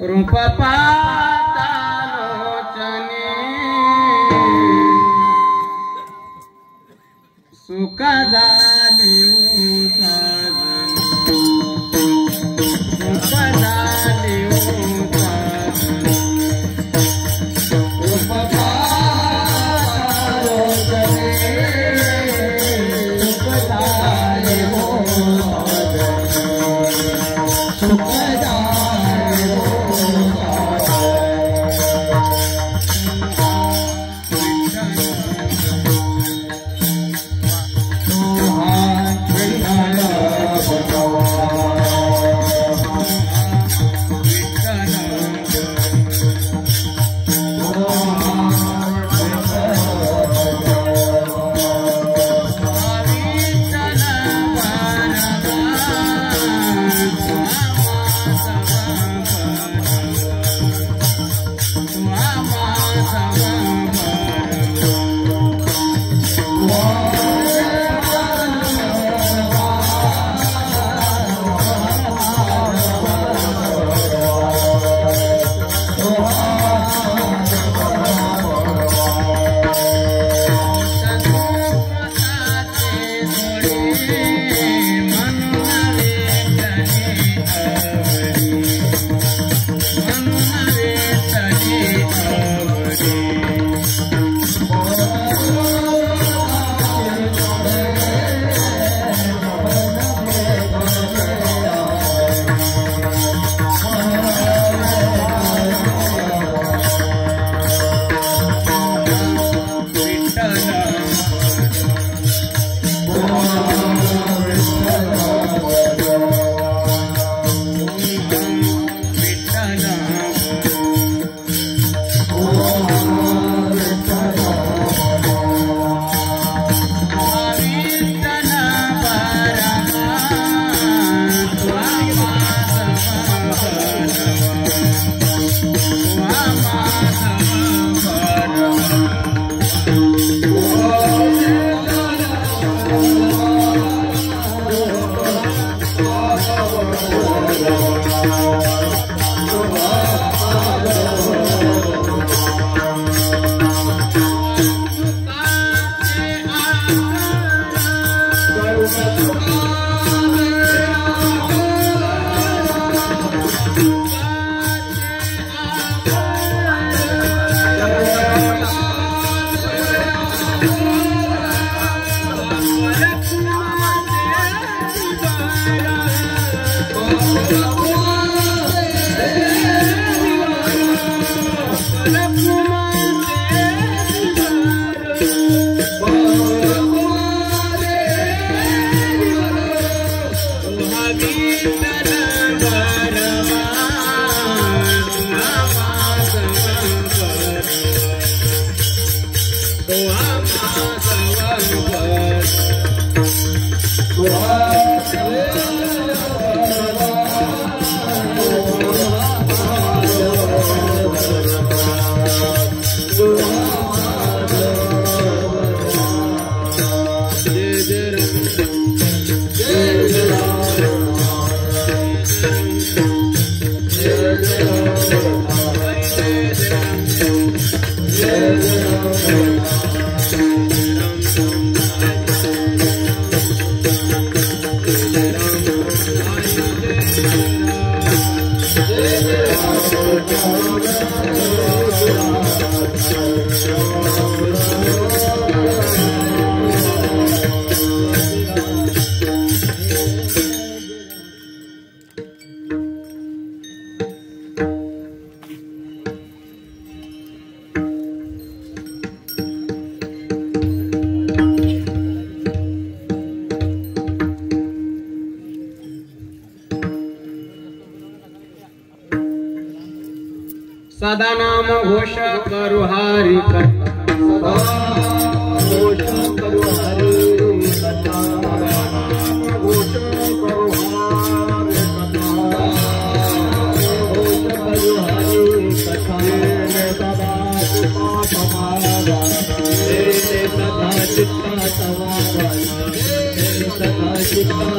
रूप पातालोचने सुख झाली सुख झाली रूप पातालोचने सुख झाली सुख सदा नाम घोष करु हरि कथा घोष करु हरि कथा घोष करु हरि कथा सदा चित्ता समाधान सदा चित्ता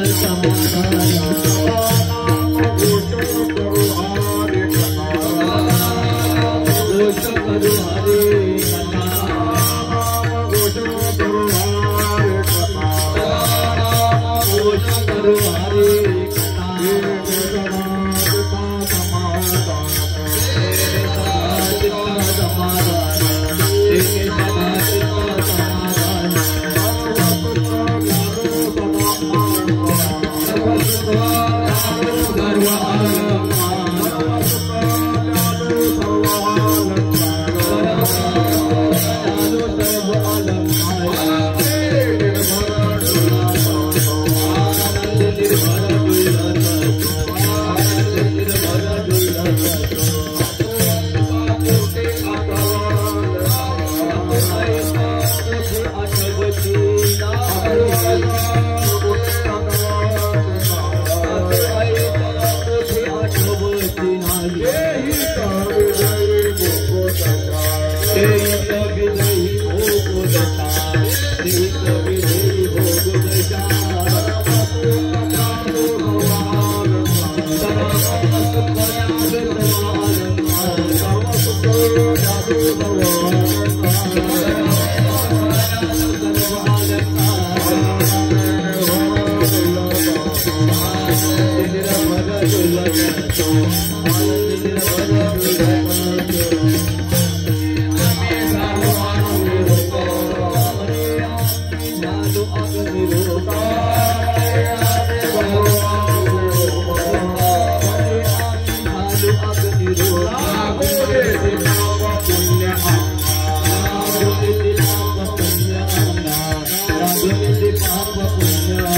समाधान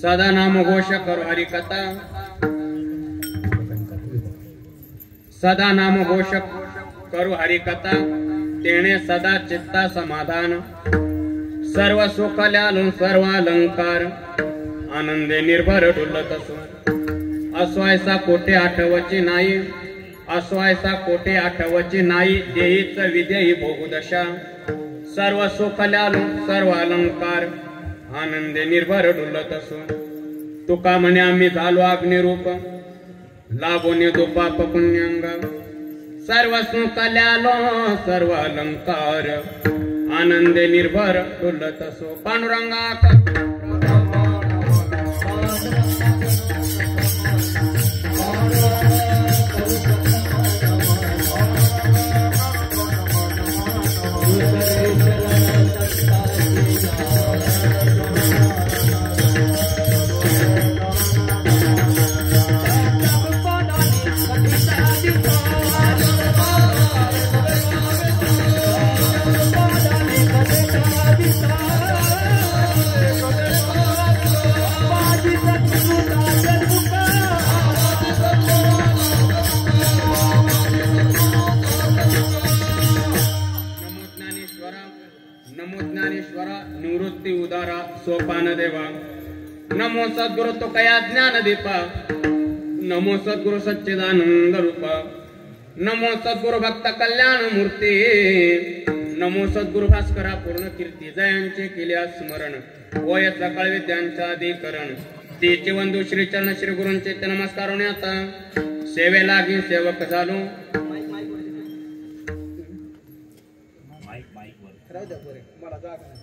सदा नाम घोष करो हरि कथा सदा नाम घोष करू हरि कथा तेणे सदा चित्ता समाधान सर्व सुख ल्यालून सर्व अलंकार आनंदे निर्भर डुलत असो असवायसा कोठे आठवची नाही असवायसा कोठे आठवची नाही देहीच विदेही भोगुदशा सर्व सुख ल्यालून सर्व अलंकार आनंदे निर्भर डुलत असो तुका म्हणे आम्ही झालो अग्निरूप लाभोने दुपाप पुण्यांग सर्व सुख ल्यालो सर्व अलंकार आनंदे निर्भर डुलत असो पांडुरंगा निवृत्ती उदारा सोपान देवा नमो सद्गुरु तो कया ज्ञान दीपा नमो सद्गुरु सच्चिदानंद रूपा नमो सद्गुरु भक्त कल्याण मूर्ती नमो सद्गुरु भास्करा पूर्ण कीर्ती जयांचे केल्या स्मरण वय सकळ विद्यांचा अधिकरण तेचे वंदू श्री चरण श्री गुरूंचे ते नमस्कार होण्याचा सेवे लागी सेवक झालो मला जागा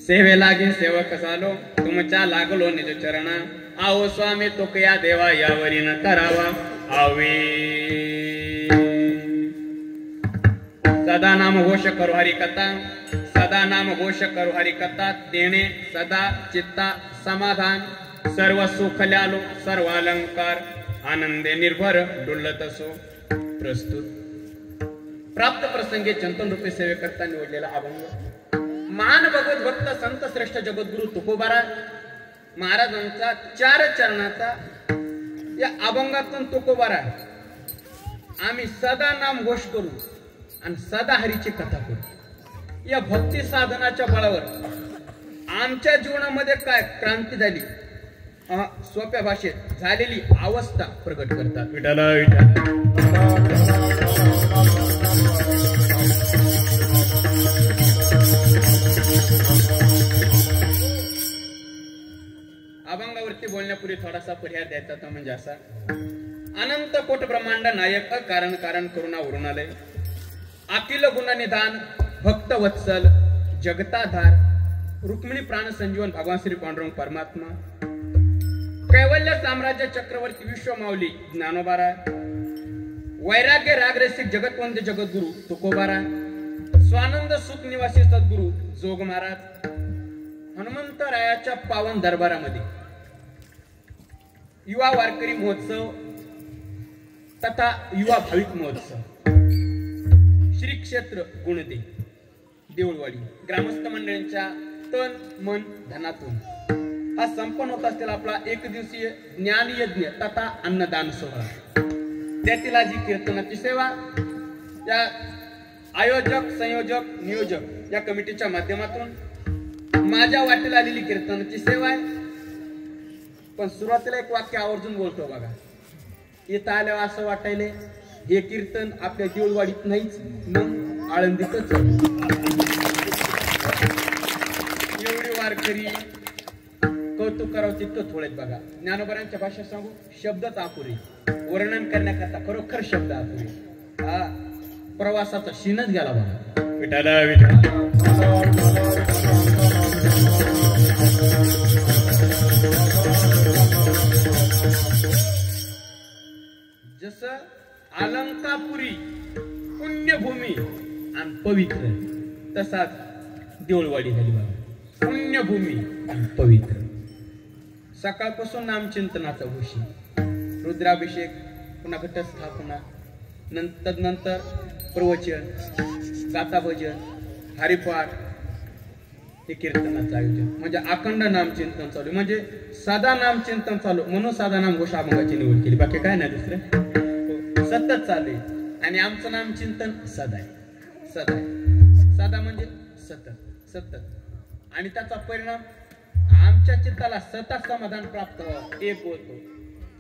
सेवे लागे सेवक झालो तुमच्या लागलो निज चरणा आओ स्वामी तुकया देवा यावरी न करावा आवे सदा नाम घोष करो हरि कथा सदा नाम घोष करो हरि कथा तेणे सदा चित्ता समाधान सर्व सुख ल्यालो सर्व अलंकार आनंदे निर्भर डुलत असो प्रस्तुत प्राप्त प्रसंगी चिंतन रूपी सेवे करता निवडलेला अभंग मान भगवत भक्त संत श्रेष्ठ जगद्गुरु तुकोबारा महाराजांचा 4 चरणाचा या अभंगातून तुकोबारा आम्ही सदा नाम घोष करू आणि सदा हरीची कथा करू या भक्ती साधनाच्या बळावर आमच्या जीवनामध्ये काय क्रांती झाली सोप्या भाषेत झालेली अवस्था प्रगट करतात विठाला अभंगावरती बोलण्यापूर्वी थोडासा पर्याय द्यायचा तो म्हणजे असा अनंत कोट ब्रह्मांड नायक कारण कारण करुणा उरुणालय अखिल गुण निधान भक्त वत्सल जगताधार रुक्मिणी प्राण संजीवन भगवान श्री पांडुरंग परमात्मा कैवल्य साम्राज्य चक्रवर्ती विश्व माऊली ज्ञानोबारा वैराग्य रागरसिक जगतवंद जगद्गुरु तुकोबारा स्वानंद सुख निवासी सद्गुरु जोग महाराज हनुमंतरायाच्या पावन दरबारामध्ये युवा वारकरी महोत्सव तथा युवा भाविक महोत्सव श्री क्षेत्र गुणदे देऊळवाडी ग्रामस्थ मंडळींच्या तन मन धनातून हा संपन्न होत असलेला आपला एक दिवसीय ज्ञान यज्ञ तथा अन्नदान सोहळा त्यातील जी कीर्तनाची सेवा या आयोजक संयोजक नियोजक या कमिटीच्या माध्यमातून माझ्या वाटेला आलेली कीर्तनाची सेवा आहे पण सुरुवातीला एक वाक्य आवर्जून बोलतो बघा इथं आल्यावर असं वाटायले हे कीर्तन आपल्या देऊळवाडीत नाहीच मग आळंदीतच एवढी वारकरी कौतुक करावं तितकं थोडेच बघा ज्ञानोबरांच्या भाषेत सांगू शब्दच अपुरे वर्णन करण्याकरता खरोखर शब्द अपुरे हा प्रवासाचा शीनच गेला बघा विठाला जसं अलंकापुरी पुण्यभूमी आणि पवित्र तसाच देऊळवाडी झाली बघा, पुण्यभूमी आणि पवित्र. सकाळपासून नामचिंतनाचा उशी, रुद्राभिषेक, पुन्हा घटस्थापना, नंतर प्रवचन, गाथा भजन, हरिपाठ, हे कीर्तनाचं आयोजन. म्हणजे अखंड नामचिंतन चालू, म्हणजे साधा नामचिंतन चालू, म्हणून साधा नाम घोष अभंगाची निवड केली. बाकी काय नाही दुसरं, सतत चालू आहे. आणि आमचं नामचिंतन सदा आहे. साधा म्हणजे सतत. आणि त्याचा परिणाम आमच्या चित्ताला सतत समाधान प्राप्त व्हावं. एक होतो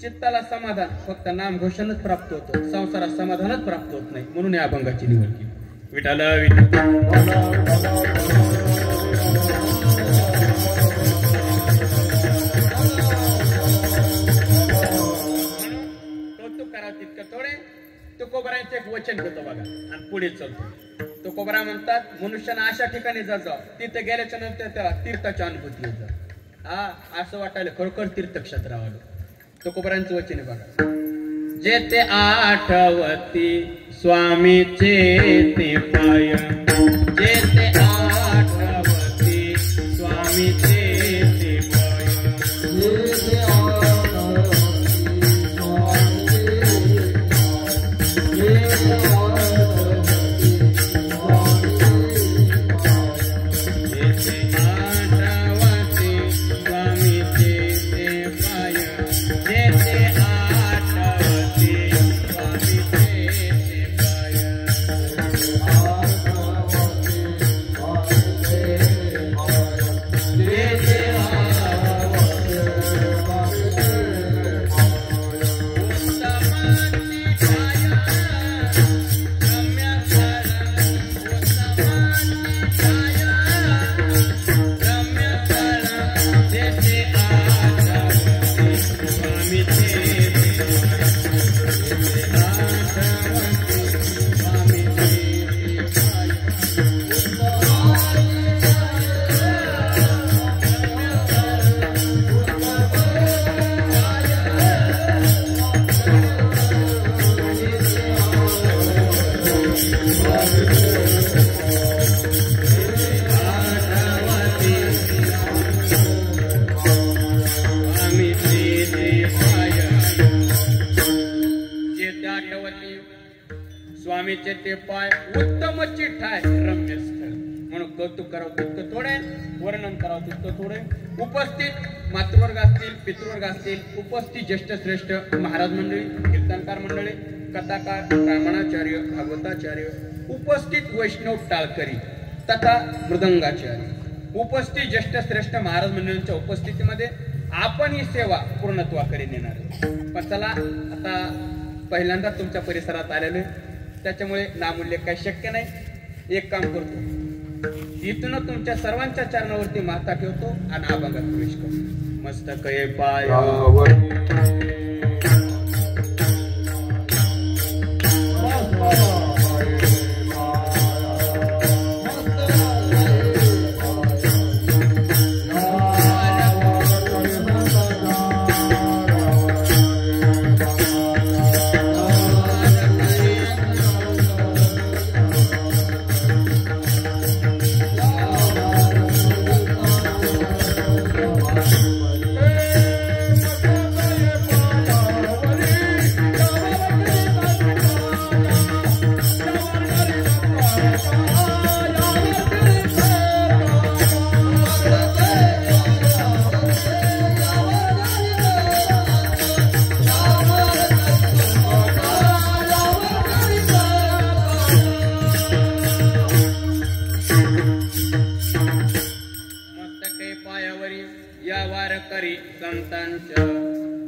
चित्ताला समाधान फक्त नाम घोषणच प्राप्त होतं, संसारात समाधानच प्राप्त होत नाही. म्हणून या अभंगाची निवड केली. विठाल कौतुक करा तितकं थोडे. तुकोबरांचे एक वचन घेतो बघा आणि पुढे चालतो. तुकोबरा म्हणतात, मनुष्यानं अशा ठिकाणी जात जावं तिथे गेल्याच्या नंतर त्याला तीर्थाची अनुभूती येत जात. असं वाटायला खरोखर तीर्थक्षेत्र आलो. तुकोबरांचं वचन आहे बघा, जेथे आठवती स्वामीचे ते पाय, जेथे आठवती स्वामीचे ते पाय, जेथे आठवती स्वामीचे ते पाय, उत्तम चिठाय रम्य स्थळ. म्हणून कौतुक करावं तितकं थोडे, वर्णन करावं तितकं थोडे. उपस्थित मातृवर्ग असतील, पितृवर्ग असतील, उपस्थित ज्येष्ठ श्रेष्ठ महाराज मंडळी, कीर्तनकार मंडळी, कथाकार, ब्राह्मणाचार्य, भागवताचार्य, उपस्थित वैष्णव टाळकरी तथा मृदंगाचार्य, उपस्थित ज्येष्ठ श्रेष्ठ महाराज मंडळींच्या उपस्थितीमध्ये आपण ही सेवा पूर्णत्वाकडे नेणार आहे. पण चला आता पहिल्यांदा तुमच्या परिसरात आलेलो आहे, त्याच्यामुळे नामोल्लेख काही शक्य नाही. एक काम करतो, इथून तुमच्या सर्वांच्या चरणावरती माथा ठेवतो आणि अभंगात प्रवेश करतो. मस्तक पायावर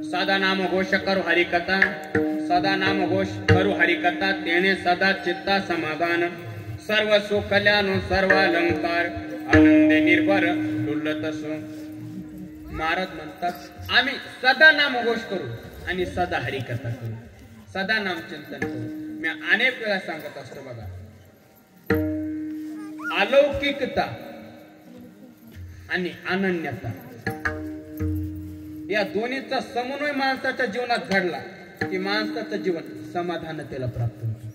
सदा नाम घोष करू हरिकथा, सदा नाम घोष करू हरिकथा, तेने सदा चित्ता समाधान, सर्व सुख कल्याण सर्व अलंकार, आनंद निर्भर डुलत असो. महाराज म्हणतात आम्ही सदा नाम घोष करू आणि सदा हरिकथा करू, सदा नाम चिंतन करू. मी अनेक वेळा सांगत असतो बघा, अलौकिकता आणि अनन्यता या दोन्हीचा समन्वय माणसाच्या जीवनात घडला की माणसाचं जीवन समाधानतेला प्राप्त होतं.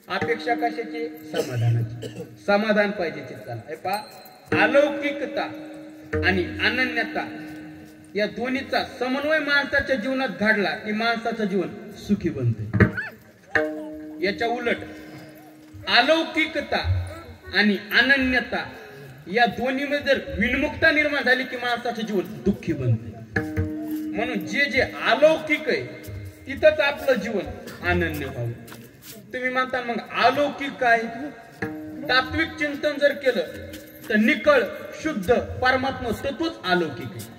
अपेक्षा कशाची? समाधानाची. समाधान पाहिजे चित्ताला. हे पहा, अलौकिकता आणि अनन्यता या दोन्हीचा समन्वय माणसाच्या जीवनात घडला की माणसाचं जीवन सुखी बनते. याच्या उलट अलौकिकता आणि अनन्यता या दोन्हीमध्ये जर विन्मुक्ता निर्माण झाली की माणसाचं जीवन दुःखी बनते. म्हणून जे जे अलौकिक आहे तिथंच आपलं जीवन अनन्य व्हावं. तुम्ही म्हणता मग अलौकिक काय? तात्विक चिंतन जर केलं तर निकळ शुद्ध परमात्मा तत्वच अलौकिक आहे.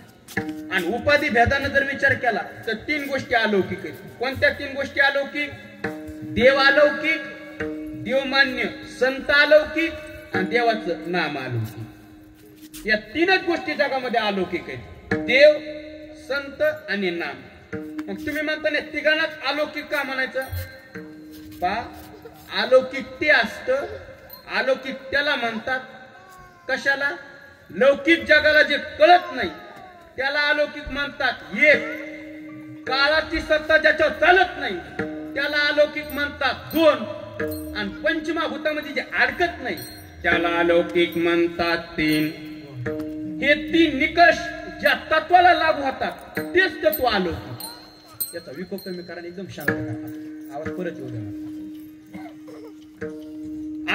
आणि उपाधी भेदाने जर विचार केला तर 3 गोष्टी अलौकिक आहेत. कोणत्या 3 गोष्टी अलौकिक? देव अलौकिक, देवमान्य संत अलौकिक आणि देवाचं नाम अलौकिक. या 3च गोष्टी जगामध्ये अलौकिक आहेत. देव, संत आणि नाम. मग तुम्ही म्हणता तिघांनाच अलौकिक का म्हणायचं? पहा, अलौकिक ते असतं, अलौकिक त्याला म्हणतात. कशाला? लौकिक जगाला जे कळत नाही त्याला अलौकिक म्हणतात. एक, काळाची सत्ता ज्याच्यावर चालत नाही त्याला अलौकिक म्हणतात. 2, आणि पंचमहाभूतामध्ये जे अडकत नाही त्याला अलौकिक म्हणतात. 3. हे 3 निकष ज्या तत्वाला लागू होतात तेच तत्व अलौकिक. याचा विकोप कमी करा, एकदम शांत करा, आवाज परत येऊ द्या.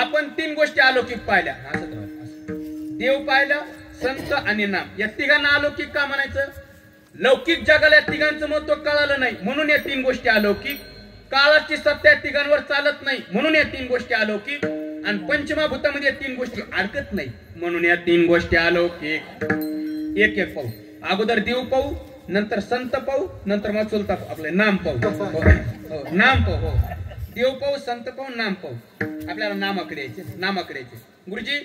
आपण 3 गोष्टी अलौकिक पाहिल्या. देव पाहिलं, संत आणि नाम. या तिघांना अलौकिक का म्हणायचं? लौकिक जगाला या तिघांचं महत्व कळालं नाही म्हणून या 3 गोष्टी अलौकिक. काळाची सत्ता या तिघांवर चालत नाही म्हणून या 3 गोष्टी अलौकिक. आणि पंचमहाभूतामध्ये 3 गोष्टी अडकत नाही म्हणून या 3 गोष्टी अलौकिक. एक एक पाहू. अगोदर देव पाहू, नंतर संत पाहू, नंतर मग चलता आपले नाम पाहू. नाम पाहू. देव पाहू, संत पाहू, नाम पाहू. आपल्याला नामाकडे यायचे. नामाकडे यायचे. गुरुजी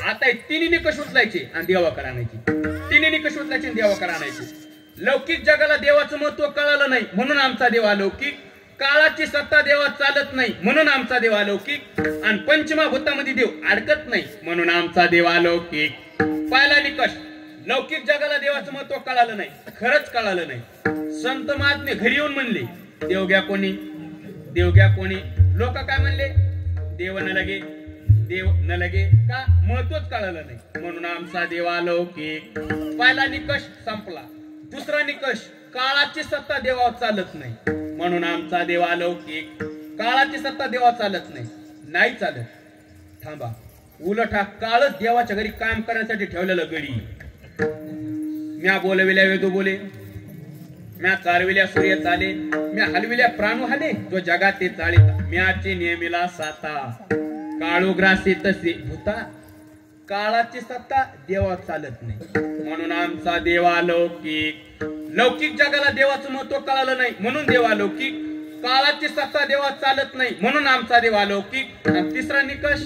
आता 3 निकष उचलायचे आणि देवाकडे आणायचे. 3 निकष उचलायचे आणि देवाकडे आणायचे. लौकिक जगाला देवाचं महत्व कळालं नाही म्हणून आमचा देव अलौकिक. काळाची सत्ता देवात चालत नाही म्हणून आमचा देव अलौकिक. आणि पंचमहाभूतामध्ये देव अडकत नाही म्हणून आमचा देव अलौकिक. पहिला निकष, लौकिक जगाला देवाचं महत्व कळालं नाही, खरंच कळालं नाही. संत महात्मे घरी येऊन म्हणले देव घ्या कोणी, देव घ्या कोणी. लोक काय म्हणले? देव न लगे, देव न लगे. का? महत्वच कळालं नाही म्हणून आमचा देव अलौकिक. पहिला निकष संपला. दुसरा निकष, काळाची सत्ता देवावर चालत नाही म्हणून आमचा देव अलौकिक. काळाची सत्ता देवावर चालत नाही, नाही चालत. थांबा, उलट हा काळच देवाच्या घरी काम करण्यासाठी ठेवलेलं गडी. म्या बोलविल्या वेदो बोले, म्या चालविल्या सूर्य चाले, म्या हलविल्या प्राणू हाले, जो जगात ते चालिता. म्याचे नेमिला साता, काळोग्रासी तसे भूता. काळाची सत्ता देवावर चालत नाही म्हणून आमचा देव अलौकिक. लौकिक जगाला देवाचं महत्व कळालं नाही म्हणून देव अलौकिक. काळाची सत्ता देवावर चालत नाही म्हणून आमचा देव अलौकिक. आणि तिसरा निकष,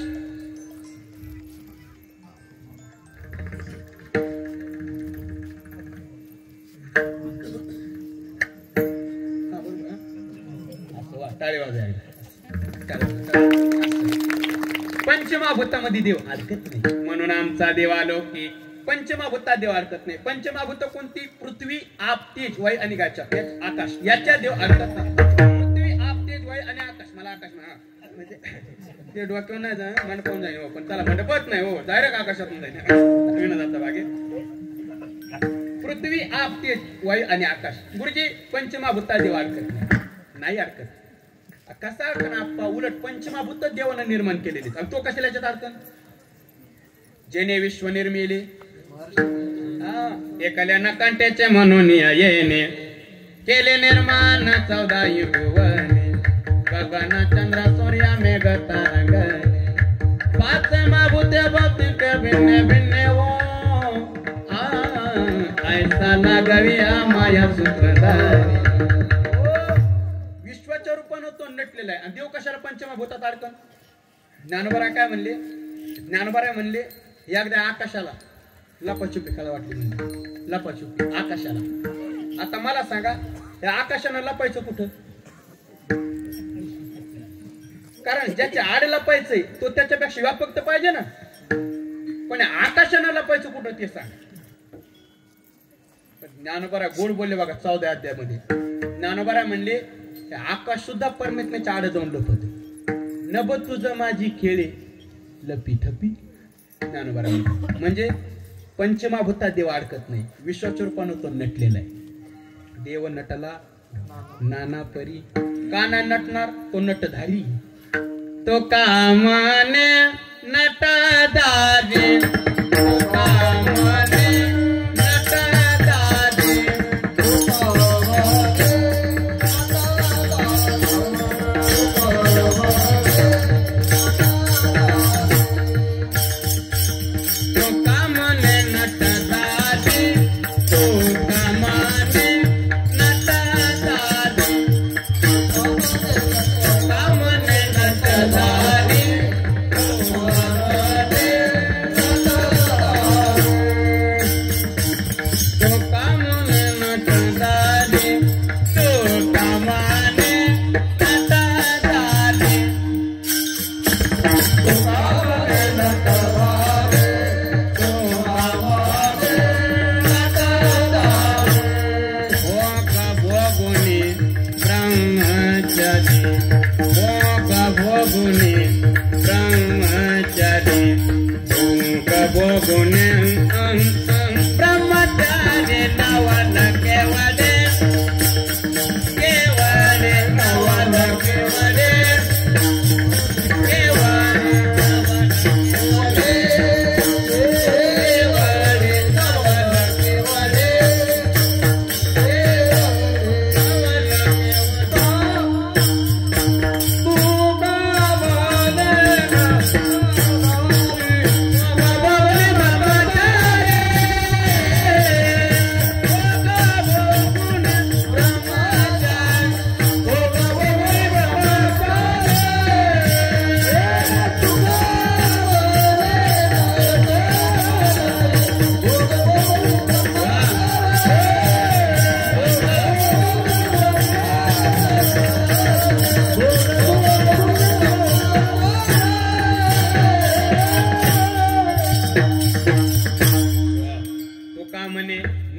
पंचमहाभूतामध्ये देव अडकत नाही म्हणून आमचा देव अलौकिक. पंचमहाभूतात देव अडकत नाही. पंचमहाभूत कोणती? पृथ्वी, आप, तेज, वायू आणि आकाश. याच्या देव अडकत नाही. पृथ्वी, आप, तेज, वायू आणि आकाश. मला आकाश म्हणजे ते डोक्यावर नाही जाय, मंडपावून जाईल पण त्याला मंडपच नाही हो, डायरेक्ट आकाशातून जाईल जाता बागे. पृथ्वी, आप, तेज, वायू आणि आकाश. गुरुजी पंचमहाभूतात देव अडकत नाही अडकत. कसा अडकण आप्पा? उलट पंचमहाभूत देवानं निर्माण केलेले आणि तो कशाला याच्यात अडकण? जेने विश्व निर्मिले एकल्या नकांट्याचे म्हणून येणे केले निर्माण 14 युवने गगन चंद्र सूर्य मेघ तारंगणे 5 महाभूते भौतिक भिन्न भिन्न हो ऐसा लागावी माया सूत्रधारी. विश्वाच्या रूपानं तो नटलेला आहे आणि देव कशाला पंचमहाभूतात अडकण? ज्ञानोबा काय म्हणले? ज्ञानोबा म्हणले एकदा आकाशाला लपाछुपी खेळा वाटली म्हणजे लपाछुपी आकाशाला. आता मला सांगा या आकाशानं लपायचं कुठं? कारण ज्याच्या आड लपायचंय तो त्याच्यापेक्षा व्यापक तर पाहिजे ना. पण आकाशानं लपायचं कुठं ते सांग. ज्ञानोबा गोड बोलले बघा 14 अध्यायामध्ये. ज्ञानोबा म्हणले आकाश सुद्धा परमेश्वराच्या आड जाऊन लपत. नभ तुझ माझी खेळे लपी थपी. ज्ञानोबा रामानं म्हणजे पंचमाभूतात देव अडकत नाही. विश्वाच्या रूपानं तो नटलेला आहे. देव नटला नाना परी, काना नटणार तो नटधारी. तो कामाने नटधारी, तो कामाने नटधारी. तो कामाने नटधारी, तो कामाने नटधारी. कामाने नटधारी, तो कामाने नटधारी, तो कामाने नटधारी. तो कामाने नटधारी, तो कामाने नटधारी. भोग भोगुनी ब्रह्मचारी, भोग भोगुनी ब्रह्मचारी. भोग भोगुनी ब्रह्मचारी. नवन केवडे, केवडे नवन केवडे, केवडे नवन केवडे, केवडे नवन केवडे,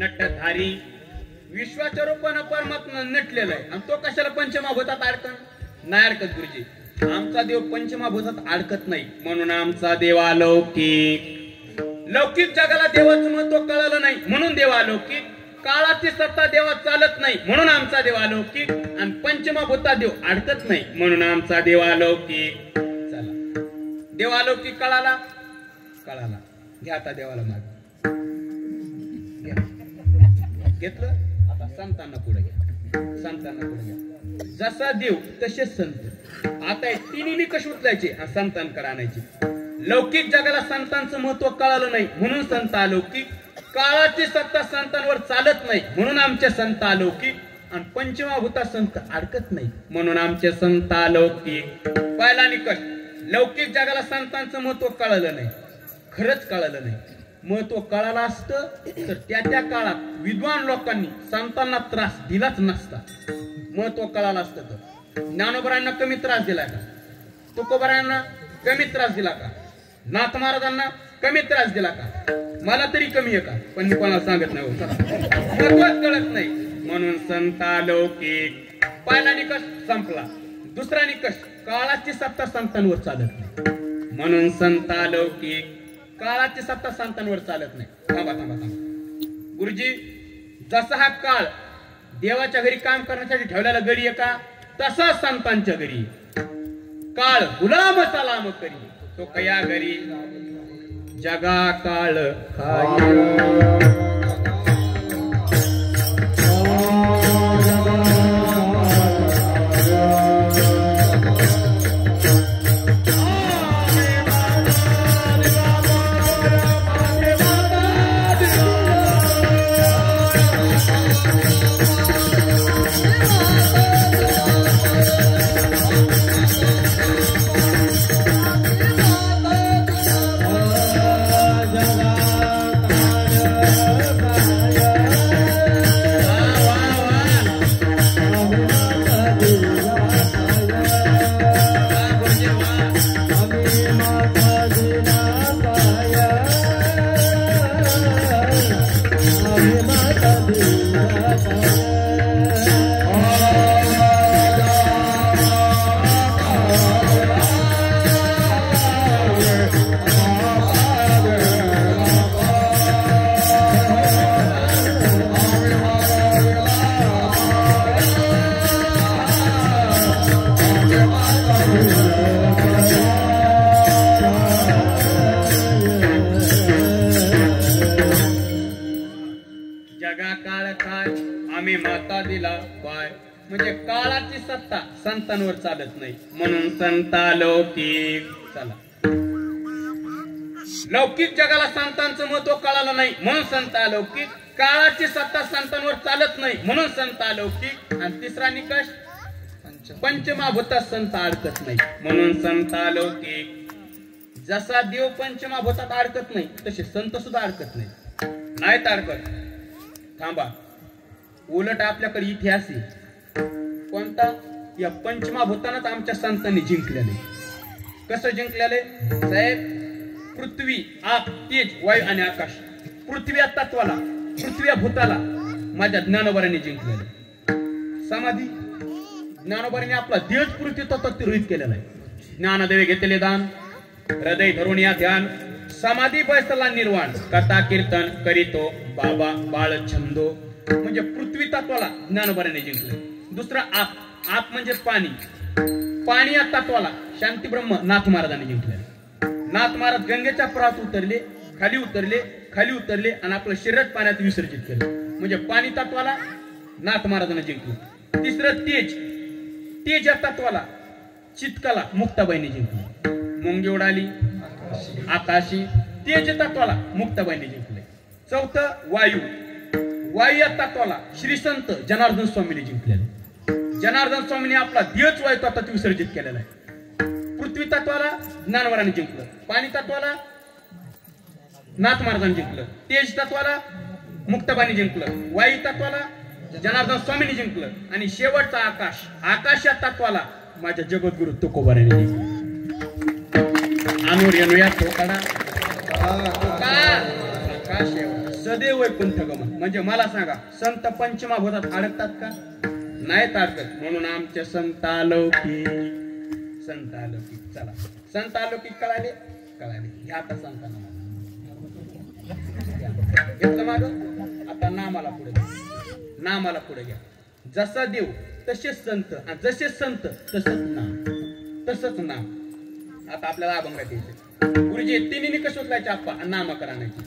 नटधारी. विश्वाच्या रूपानं परमात्मा नटलेला आहे आणि तो कशाला पंचमाभूतात अडकन नाही अडकत. गुरुजी आमचा देव पंचमाभूतात अडकत नाही म्हणून आमचा देव अलौकिक. लौकिक जगाला देवाचं महत्व कळालं नाही म्हणून देव अलौकिक. काळाची सत्ता देवात चालत नाही म्हणून आमचा देव अलौकिक. आणि पंचमाभूतात देव अडकत नाही म्हणून आमचा देव अलौकिक. चला देव अलौकिक कळाला, कळाला. घ्या आता देवाला माग घेतलं. आता संतांना पुढे घ्या, संतांना पुढे घ्या. जसा देव तसे संत. आता तिन्ही निकष उचलायचे आणि संतांकडे आणायचे. लौकिक जगाला संतांचं महत्व कळालं नाही म्हणून संत अलौकिक. काळाची सत्ता संतांवर चालत नाही म्हणून आमचे संत अलौकिक. आणि पंचमाभूता संत अडकत नाही म्हणून आमचे संत अलौकिक. पहिला निकष, लौकिक जगाला संतांचं महत्व कळालं नाही. खरंच कळालं नाही. महत्व कळालं असतं तर त्या त्या काळात विद्वान लोकांनी संतांना त्रास दिलाच नसता. महत्व कळालं असतं तर ज्ञानोबरांना कमी त्रास दिला का? तुकोबरांना कमी त्रास दिला का? नाथ महाराजांना कमी त्रास दिला का? मला तरी कमी आहे का? पण मी कोणाला सांगत नाही. महत्वच कळत नाही म्हणून संत अलौकिक. पहिला निकष संपला. दुसरा निकष, काळाची सत्ता संतांवर चालत नाही म्हणून संत अलौकिक. काळाची सत्ता संतांवर चालत नाही. थांबा थांबा थांबा. गुरुजी जसा हा काळ देवाच्या घरी काम करण्यासाठी ठेवलेला गडी आहे का, तसा संतांच्या घरी. काळ गुलाम सलाम करी तो कया घरी. जगा काळ काय जगा माता दिला पाय. म्हणजे काळाची सत्ता संतांवर चालत नाही म्हणून संता लौकिक. चला, लौकिक जगाला संतांचं महत्व कळालं नाही म्हणून संत अलौकिक. काळाची सत्ता संतांवर चालत नाही म्हणून संत अलौकिक. आणि तिसरा निकष, पंचमहाभूतात संत अडकत नाही म्हणून संत अलौकिक. जसा देव पंचमहाभूतात अडकत नाही तसे संत सुद्धा अडकत नाहीत अडकत. थांबा, उलट आपल्याकडे इतिहास आहे कोणता, या पंचमहाभूतानच आमच्या संतांनी जिंकलेले. कसं जिंकलेले साहेब? पृथ्वी, आप, तेज, वायू आणि आकाश, पृथ्वी या तत्वाला, पृथ्वी या भूताला माझ्या ज्ञानोबारांनी जिंकलेले. समाधी, ज्ञानोबारांनी आपला देश पृथ्वी तत्वात रोहित केलेला आहे. ज्ञानदेवे घेतलेले दान, हृदय धरून या ध्यान, समाधी बसला निर्वाण, कथा कीर्तन करीतो बाबा बाळ छंदो. म्हणजे पृथ्वी तत्वाला ज्ञानोबारांनी जिंकले. दुसरा आप, आप म्हणजे पाणी, पाणी या तत्वाला शांती ब्रह्म नाथ महाराजांनी जिंकले. नाथ महाराज गंगेच्या प्रवाहात उतरले, खाली उतरले, खाली उतरले आणि आपलं शरीर पाण्यात विसर्जित केलं. म्हणजे पाणी तत्वाला नाथ महाराजांना जिंकलं. तिसरं तेज, तेज या तत्वाला चित्काला मुक्ताबाईंनी जिंकलं. मुंगी उडाली आकाशी, तेज तत्वाला मुक्ताबाईंनी जिंकले. चौथं वायू, वायू या तत्वाला श्री संत जनार्दन स्वामींनी जिंकलेले. जनार्दन स्वामींनी आपला देहच वायू तत्वात विसर्जित केलेला आहे. पृथ्वी तत्वाला ज्ञानोबारांनी जिंकलं, पाणी तत्वाला नाथ महाराजांनी जिंकलं, तेज तत्वाला मुक्ताबाईंनी जिंकलं, वायू तत्वाला जनार्दन स्वामींनी जिंकलं आणि शेवटचा आकाश, आकाश या तत्वाला माझ्या जगद्गुरु तुकोबारांनी जिंकलं. अनुर येणूया तोकडा आकाश सदैव वैकुंठ गमन. म्हणजे मला सांगा, संत पंचमहाभूतात अडकतात का? नाही अडकत. म्हणून आमचे संत अलौकिक, संत अलौकिक. चला, संत अलौकिक कळाले, कळाले. घ्या आता संतांना घेतलं माग. आता नामाला पुढे घ्या, नामाला पुढे घ्या. जसा देव तसेच संत, जसे संत तसंच नाम, तसंच नाम. आता आपल्याला अभंगात यायचे. गुरुजी तिन्ही निकष उचलायचे आप्पा, नामकरणाची.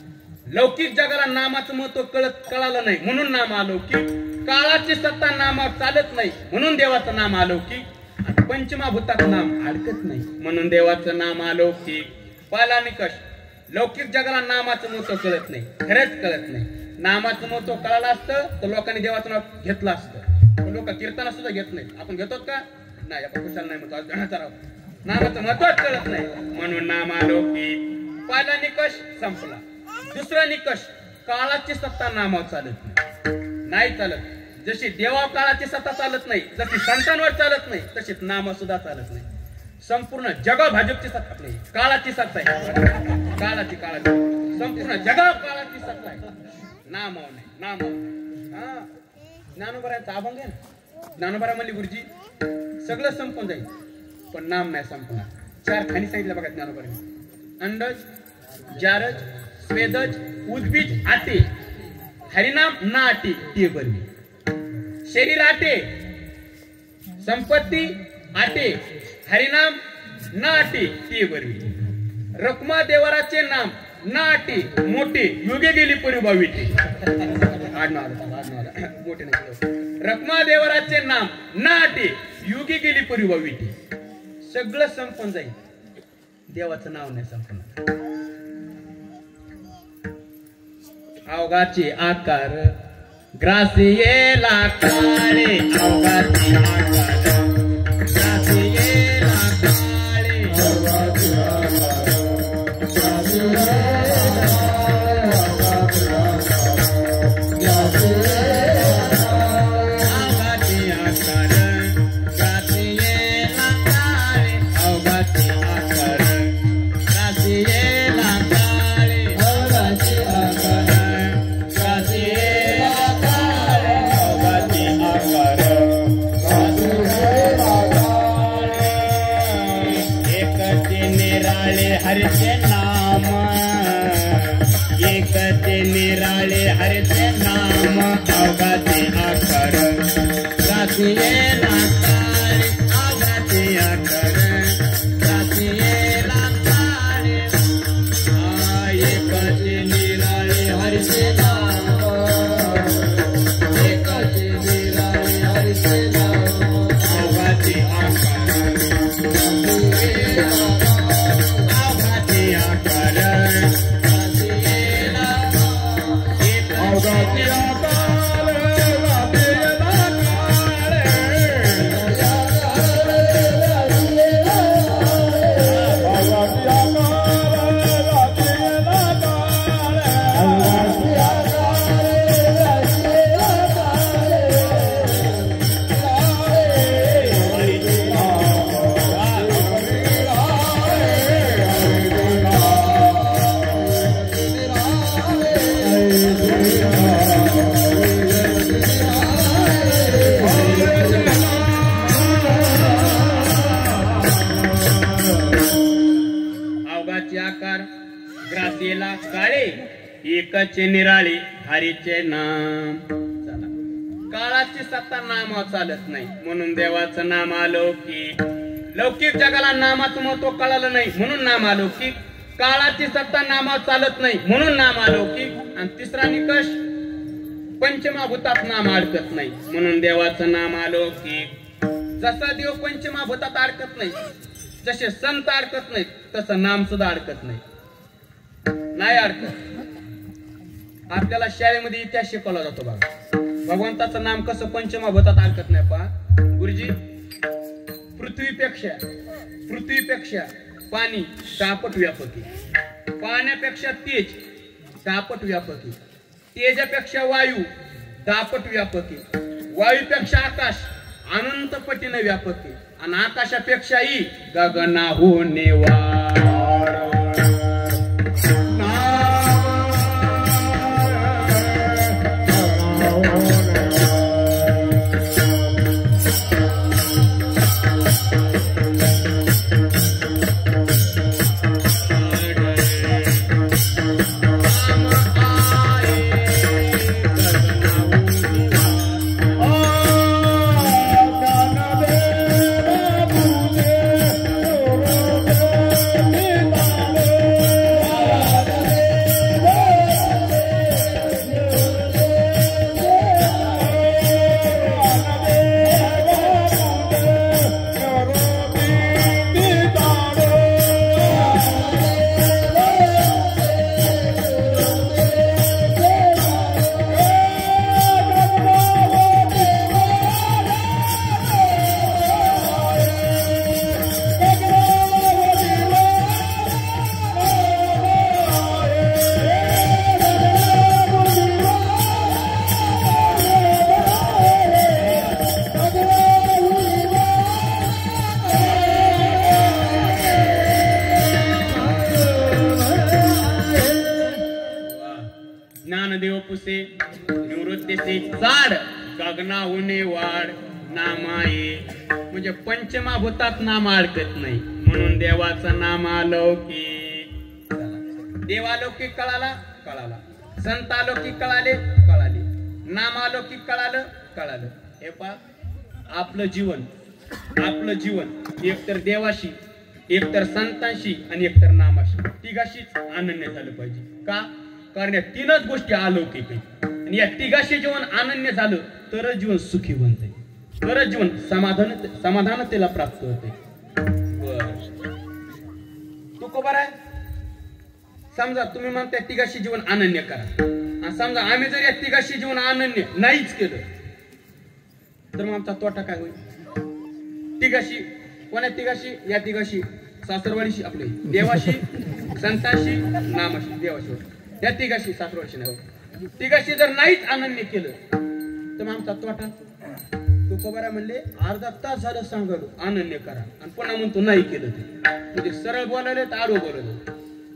लौकिक जगाला नामाचं महत्व कळालं नाही म्हणून नाम अलौकिक. काळाची सत्ता नामावर चालत नाही म्हणून देवाचं नाम अलौकिक. पंचमहाभूतात नाम अडकत नाही म्हणून देवाचं नाम अलौकिक. पहिला निकष, लौकिक जगाला नामाचं महत्व कळत नाही, खरंच कळत नाही. नामाचं महत्व कळालं असतं तर लोकांनी देवाचं नाव घेतलं असतं. लोक कीर्तना सुद्धा घेत नाही. आपण घेतो का? नाही, आपण कुशाल नाही म्हणतो. नामाचं महत्वच कळत नाही म्हणून नाम अलौकिक. पहिला निकष संपला. दुसरा निकष, काळाची सत्ता नामावर चालत नाही चालत. जशी देवा काळाची सत्ता चालत नाही, जशी संतांवर चालत नाही, तशीच नाम सुद्धा चालत नाही. संपूर्ण जगा भाजपची सत्ता आपली काळाची सत्ता आहे. काळाची संपूर्ण जगा काळाची सत्ता आहे. नामावर नाही, नामावर. हा, ज्ञानोबारांचा अभंग आहे ना. ज्ञानोबारा म्हणली गुरुजी सगळं संपून जाईल पण नाम नाही संपणार. 4 खाणी सांगितलं बघा ज्ञानोबारांनी. अंडज, जारज, स्वेदज, उद्बीज आटे, हरिनाम ना आटे ते बरवी. शरीर आटे, संपत्ती आटे, हरिनाम ना आटे ते बरवी. रखमा देवराचे नाम ना आटे मोठे, योगे गेली परिभाविते. मोठे नाही. रखमा देवराचे नाम ना आटे, योगी गेली परिभाविते. सगळं संपून जाईल, देवाचं नाव नाही संपणार. अवघाचे आकार ग्रासियेला काळे, अवघाचे आकार ग्रासियेला काळे, अवघाचे आकार हरचे नाम, एकते निराळे हरचे नाम, अवघाचे आकार ग्रासियेला काळे, अवघाचे आकार ग्रासियेला काळे. एकते निराळे हरचे नाम, एकते ग्रासेला काळे एकचे निराळे हरीचे नाम. चला, काळाची सत्ता नामावर चालत नाही म्हणून देवाचं नाम अलौकिक. लौकिक जगाला नामाचं महत्व कळालं नाही म्हणून नाम अलौकिक. काळाची सत्ता नामावर चालत नाही म्हणून नाम अलौकिक. आणि तिसरा निकष, पंचमहाभूतात नाम अडकत नाही म्हणून देवाचं नाम अलौकिक. जसा देव पंचमहाभूतात अडकत नाही, जसे संत अडकत नाहीत, तसं नाम सुद्धा अडकत नाही. नाही अडकत. आपल्याला शाळेमध्ये इतिहास शिकवला जातो बघा. भगवंताचं नाम कसं पंचमहाभूतात अडकत नाही पहा. गुरुजी, पृथ्वीपेक्षा पाणी 6 पट व्यापक आहे. पाण्यापेक्षा तेज 6 पट व्यापक आहे. तेजापेक्षा वायू 10 पट व्यापक आहे. वायूपेक्षा आकाश अनंत पटीने व्यापक आहे. आणि आकाशापेक्षाही गगनाहून वाढ. ज्ञानदेव पुसे निवृत्तीचे झाड गगनाहून वाढ नामाये. म्हणजे पंचमहाभूतात नाम अडकत नाही म्हणून देवाचं नाम अलौकिक. देव अलौकिक कळाला, संत अलौकिक कळाले, नाम अलौकिक कळालं. हे पहा, आपलं जीवन एकतर देवाशी, एकतर संतांशी आणि एकतर नामाशी, तिघाशीच अनन्य झालं पाहिजे. का? कारण या 3च गोष्टी अलौकिक आहेत. आणि या तिघाशी जीवन अनन्य झालं तरच जीवन सुखी बनते, तरच जीवन समाधानतेला प्राप्त होते. तो बरं आहे. समजा तुम्ही म्हणता तिघाशी जीवन अनन्य करा, आणि समजा आम्ही जर या तिघाशी जीवन अनन्य नाहीच केलं तर मग आमचा तोटा काय होईल? तिघाशी, कोणा तिघाशी? या तिघाशी, सासरवाडीशी, आपले देवाशी, संतांशी, नामाशी, देवाशी, या तिघाशी, सासरवाडीशी नाही. तिघाशी जर नाहीच अनन्य केलं तर मग आमचा तोटा. तुकोबारा म्हणले अर्धा तास झालं सांगलो अनन्य करा, आणि पुन्हा म्हणतो नाही केलं ते. म्हणजे सरळ बोलायला तर आडवं बोलायला.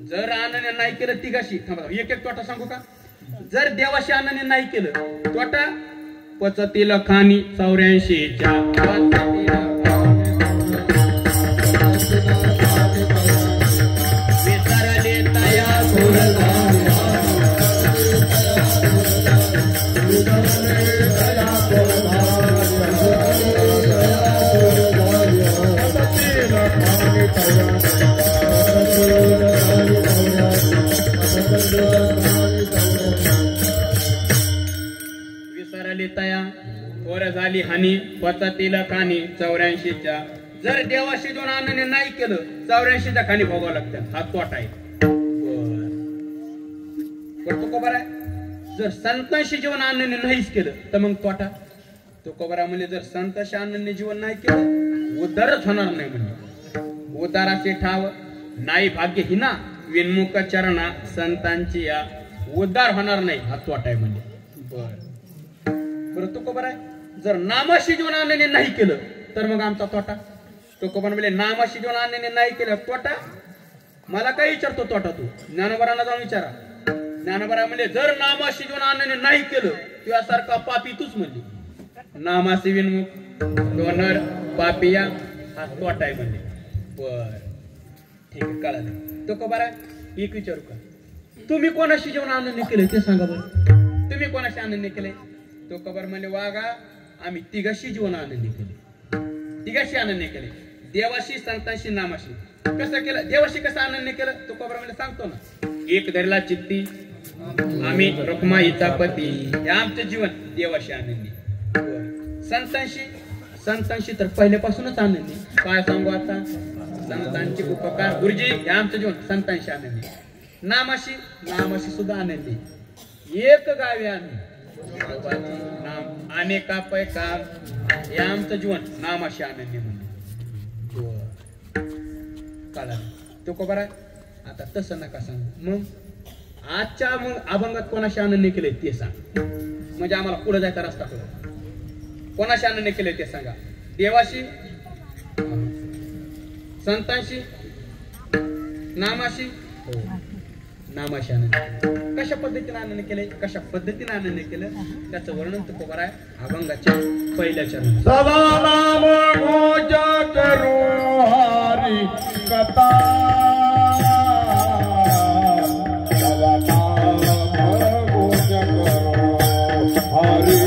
जर अनन्य नाही केलं तिघाशी, एक तोटा सांगू का? जर देवाशी अनन्य नाही केलं, तोटा पचतील खानी 84च्या विसरले तया विसरली तया थोर झाली हानी पचतील खानी 84च्या. जर देवाशी दोन अनन्य नाही केलं 84च्या खाणी भोगावं लागतं. हा तोटा आहे. बरं तुकोबरा जर संतांशी जीवन आनंद नाहीच केलं तर मग तोटा. तुकोबरा म्हणजे जर संतांशी आनंद जीवन नाही केलं उद्धारच होणार नाही. म्हणजे उद्धाराचे ठाव नाही भाग्य हिना विनमुख चरणा संतांची या उद्धार होणार नाही हा तोटा आहे. म्हणजे बरं तुकोबरा जर नामाशी जीवन आनंद नाही केलं तर मग आमचा तोटा. तुकोबरा म्हणजे नामाशी जीवन आनंद नाही केलं तोटा. मला काय विचारतो तोटा तू ज्ञानोबरांना जाऊन विचारा. ज्ञानोबरा म्हणजे जर नामाशी जीवन आनंद नाही केलं तुझ्यासारखा पापी तूच म्हणजे. नामाशी विनमुख डोनर पापिया हा तोटा आहे म्हणजे. बर ठीक आहे कळालं. तुकोबरा एक विचारू का तुम्ही कोणाशी जीवन आनंद केले ते सांगा बरं. तुम्ही कोणाशी आनंद केले. तुकोबरा म्हणजे वागा आम्ही तिघाशी जीवन आनंद केले. तिघाशी आनंद केले देवाशी संतांशी नामाशी. कसं केलं देवाशी कसं आनंद केलं तुकोबरा म्हणजे सांगतो ना. एक धरला चित्ती आम्ही रुक्माईचा पती हे आमचं जीवन देवाशी आनंदी. संतांशी तर पहिल्यापासूनच आनंदी. काय सांगू आता संतांचे उपकार गुरुजी हे आमचं जीवन संतांशी आनंदी. नामाशी सुद्धा आनंदी. एक गावी आम्ही नाम अनेका पैकार हे आमचं जीवन नामाशी आनंदी म्हणजे. तुकोबरा आता तसं नका सांगू. मग आजच्या मग अभंगात कोणाशी आनंद केले ते सांग. म्हणजे आम्हाला पुढे जायचा रस्ता कळतो. कोणाशी आनंद केले ते सांगा. देवाशी संतांशी नामाशी. नामाशी आनंद कशा पद्धतीने आनंद केले कशा पद्धतीने आनंद केलं त्याचं वर्णन तुकोबरा आहे अभंगाच्या पहिल्या चरणात. सदा नाम गोज करो हरि कथा. सदा नाम गोज करो हरि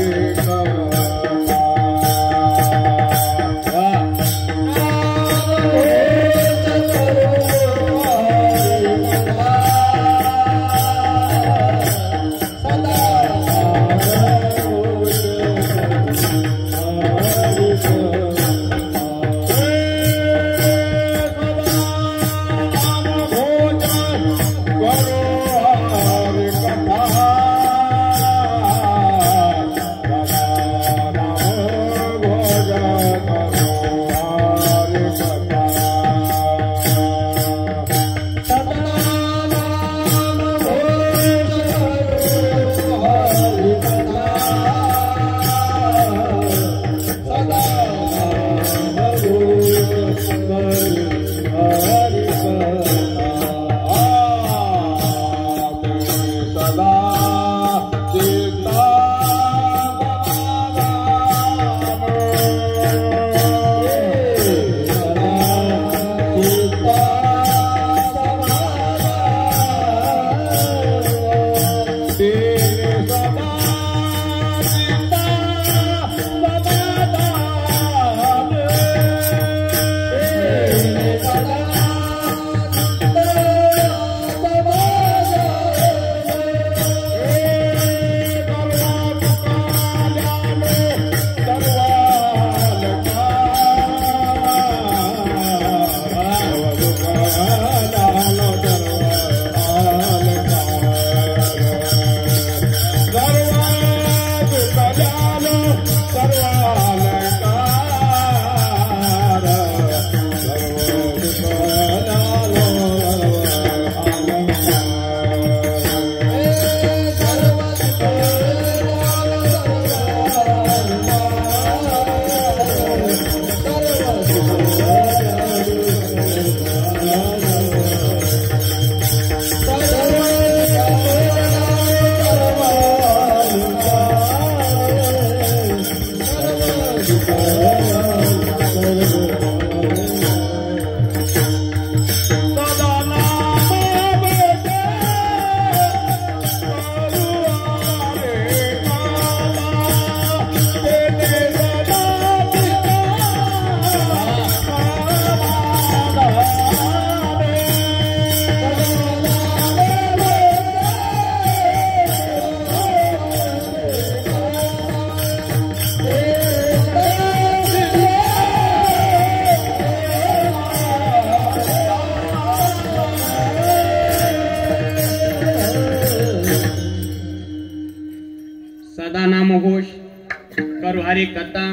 हरिकथा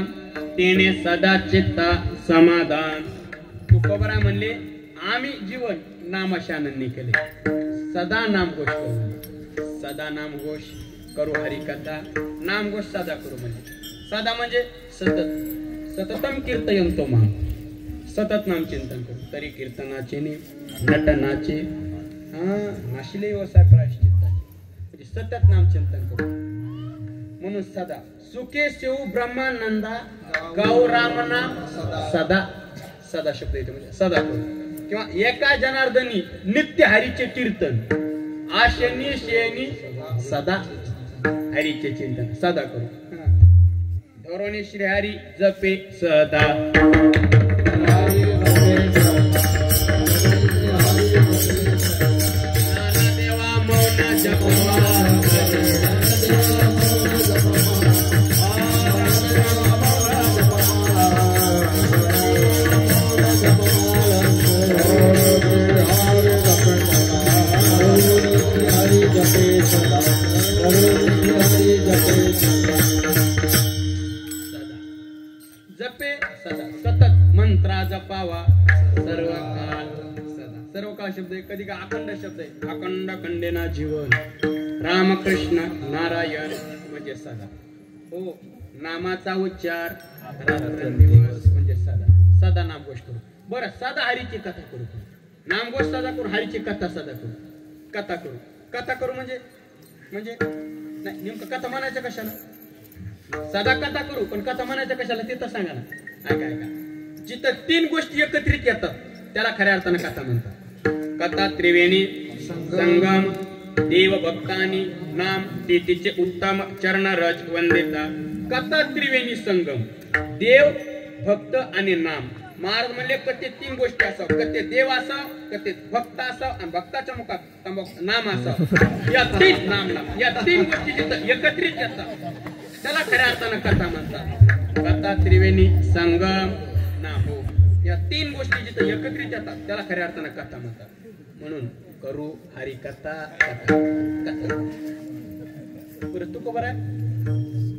तेने सदा चित्ता समाधान. तुकोबरा म्हणले आम्ही जीवन नामशाननी केले. सदा नामघोष करू म्हणजे सदा नामघोष करू हरिकथा. नामघोष सदा करू म्हणजे सदा म्हणजे सतत. सततम कीर्तयम तो माम. सतत नाम चिंतन करू. तरी कीर्तनाचे नटनाचे नाशिले व्यवसाय प्रायश्चित्ताचे म्हणजे सतत नाम चिंतन करू. म्हणून सदा सुखे शिव ब्रह्मानंदा गाऊ राम नाम सदा. सदा शब्द येतो म्हणजे सदा करू. किंवा एका जनार्दनी नित्य हरीचे कीर्तन. आशनी शेनी सदा हरीचे चिंतन सदा करू. धोरणे श्री हरी जपे सदा. देवा मौन जपवा जपे सदा. सतत मंत्रा जपावा सर्व काळ सदा. सर्व काळ शब्द आहे. कधी का अखंड शब्द आहे. अखंड खंडेना जीवन. रामकृष्ण नारायण म्हणजे सदा. हो नामाचा उच्चार रात्रंदिवस म्हणजे सदा. सदा नामघोष करू. बरं सदा हरीची कथा करू. नामघोष सदा करू. हरीची कथा सदा करू. कथा करू. कथा करू म्हणजे म्हणजे नाही नेमकं कथा म्हणायचं कशाला. सदा कथा करू पण कथा म्हणायचं कशाला ते तर सांगा ना. ऐका ऐका. जिथं तीन गोष्टी एकत्रित येतात त्याला खऱ्या अर्थानं कथा म्हणतात. कथा त्रिवेणी संगम देव भक्तानी नाम तिचे उत्तम चरण रज वंदिता. कथा त्रिवेणी संगम देव भक्त आणि नाम. महाराज म्हणले कथे तीन गोष्टी असाव. कथे देव असाव कथे भक्त असाव आणि भक्ताच्या मुखात नाम असाव. या तीन नाम या तीन गोष्टी जिथं एकत्रित येतात त्याला खऱ्या अर्थानं कथा म्हणतात. कथा त्रिवेणी संगम नाम. हो या तीन गोष्टी जिथं एकत्रित येतात त्याला खऱ्या अर्थानं कथा म्हणतात. म्हणून करू हरिकथा. बरं तू खबर आहे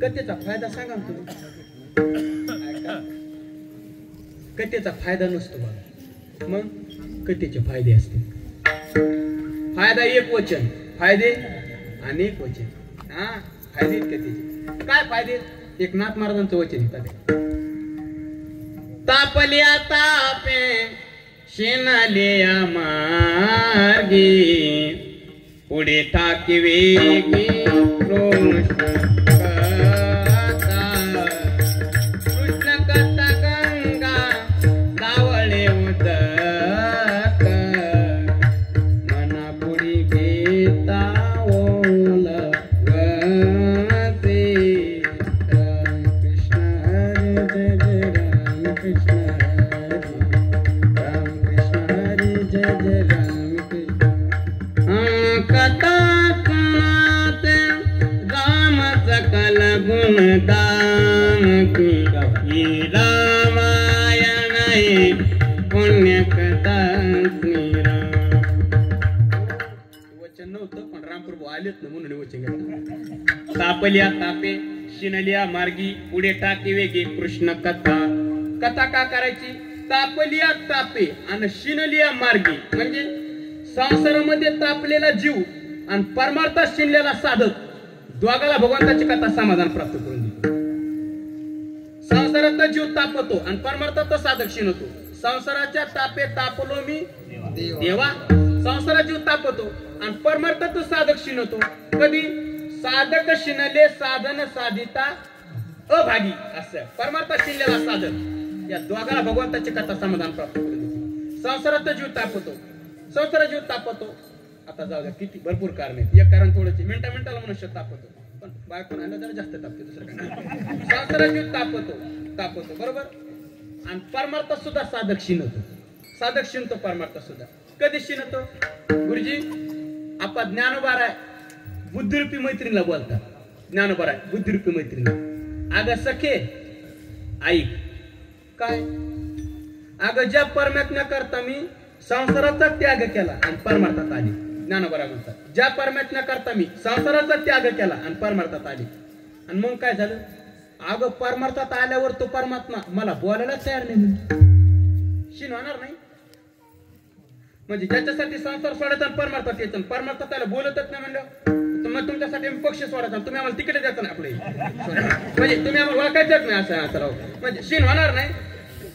कथेचा फायदा सांगा ना तुम्ही. कथेचा फायदा नसतो बघा. मग कथेचे फायदे असते. फायदा एक वचन फायदे अनेक वचन. हा फायदे कथेचे काय फायदे. एक नाथ महाराजांचं वचन येतात. तापल्या तापे शेणालिया मार्गी पुढे टाकी वेगी कृष्ण कथा गंगा दावळे उदक मना पुढी घेता ओलवते. राम कृष्ण हरी जय राम कृष्ण जय जय राम कृष्ण. कथा सुनात राम सकल गुणदान की रामायण पुण्य कथा वचन नव्हतं पण रामप्रभू आलेच ना म्हणून वचन घेतलं. तापल्या तापे शिनलिया मार्गी पुढे टाके वेगे कृष्ण कथा. कथा का करायची. तापलिया तापे आणि शिनलिया मार्गी म्हणजे संसारामध्ये तापलेला जीव आणि परमार्थात शिनलेला साधक दोघाला भगवंताची कथा समाधान प्राप्त करून देते. संसारात जीव तापतो आणि परमार्थात साधक शिनतो. संसाराच्या तापे तापलो मी देवा. संसारात जीव तापतो आणि परमार्थात साधक शिनतो. कधी साधक शिनले साधन साधिता अभागी असं परमार्थात शिनलेला साधक या दोघाला भगवंताची कथा समाधान प्राप्त करून देते. संसारात जीव तापतो. संसारात जीव तापतो. आता जाऊ द्या किती भरपूर कारण आहेत. एक कारण थोडंच मिनिटाला मनुष्य तापतो पण बायकोन आलं जरा जास्त तापते. दुसरं काय संसारात जीव तापतो बरोबर. आणि परमार्थात सुद्धा साधक शिनतो. साधक शिनतो परमार्थात सुद्धा. कधी शिनतो गुरुजी आपण ज्ञानोबार आहे बुद्धिरूपी मैत्रिणीला बोलतात. ज्ञानोबार आहे बुद्धिरूपी मैत्रिणी. अगं सखे ऐक काय. अगं ज्या परमात्म्या करता मी संसाराचा त्याग केला आणि परमार्थात आली. ज्ञानोबा म्हणतात ज्या परमात्म्या करता मी संसाराचा त्याग केला आणि परमार्थात आली. आणि मग काय झालं. अगं परमार्थात आल्यावर तो परमात्मा मला बोलायला तयार नाही म्हणजे शीन होणार नाही. म्हणजे ज्याच्यासाठी संसार सोडायचा परमार्थात यायचं परमार्थात आला बोलतच नाही म्हणलं मग तुमच्यासाठी पक्ष सोडायचा तुम्ही आम्हाला तिकडे द्यायचं ना आपले म्हणजे तुम्ही आम्हाला ओळखायचंच नाही असं राहू म्हणजे शीन होणार नाही.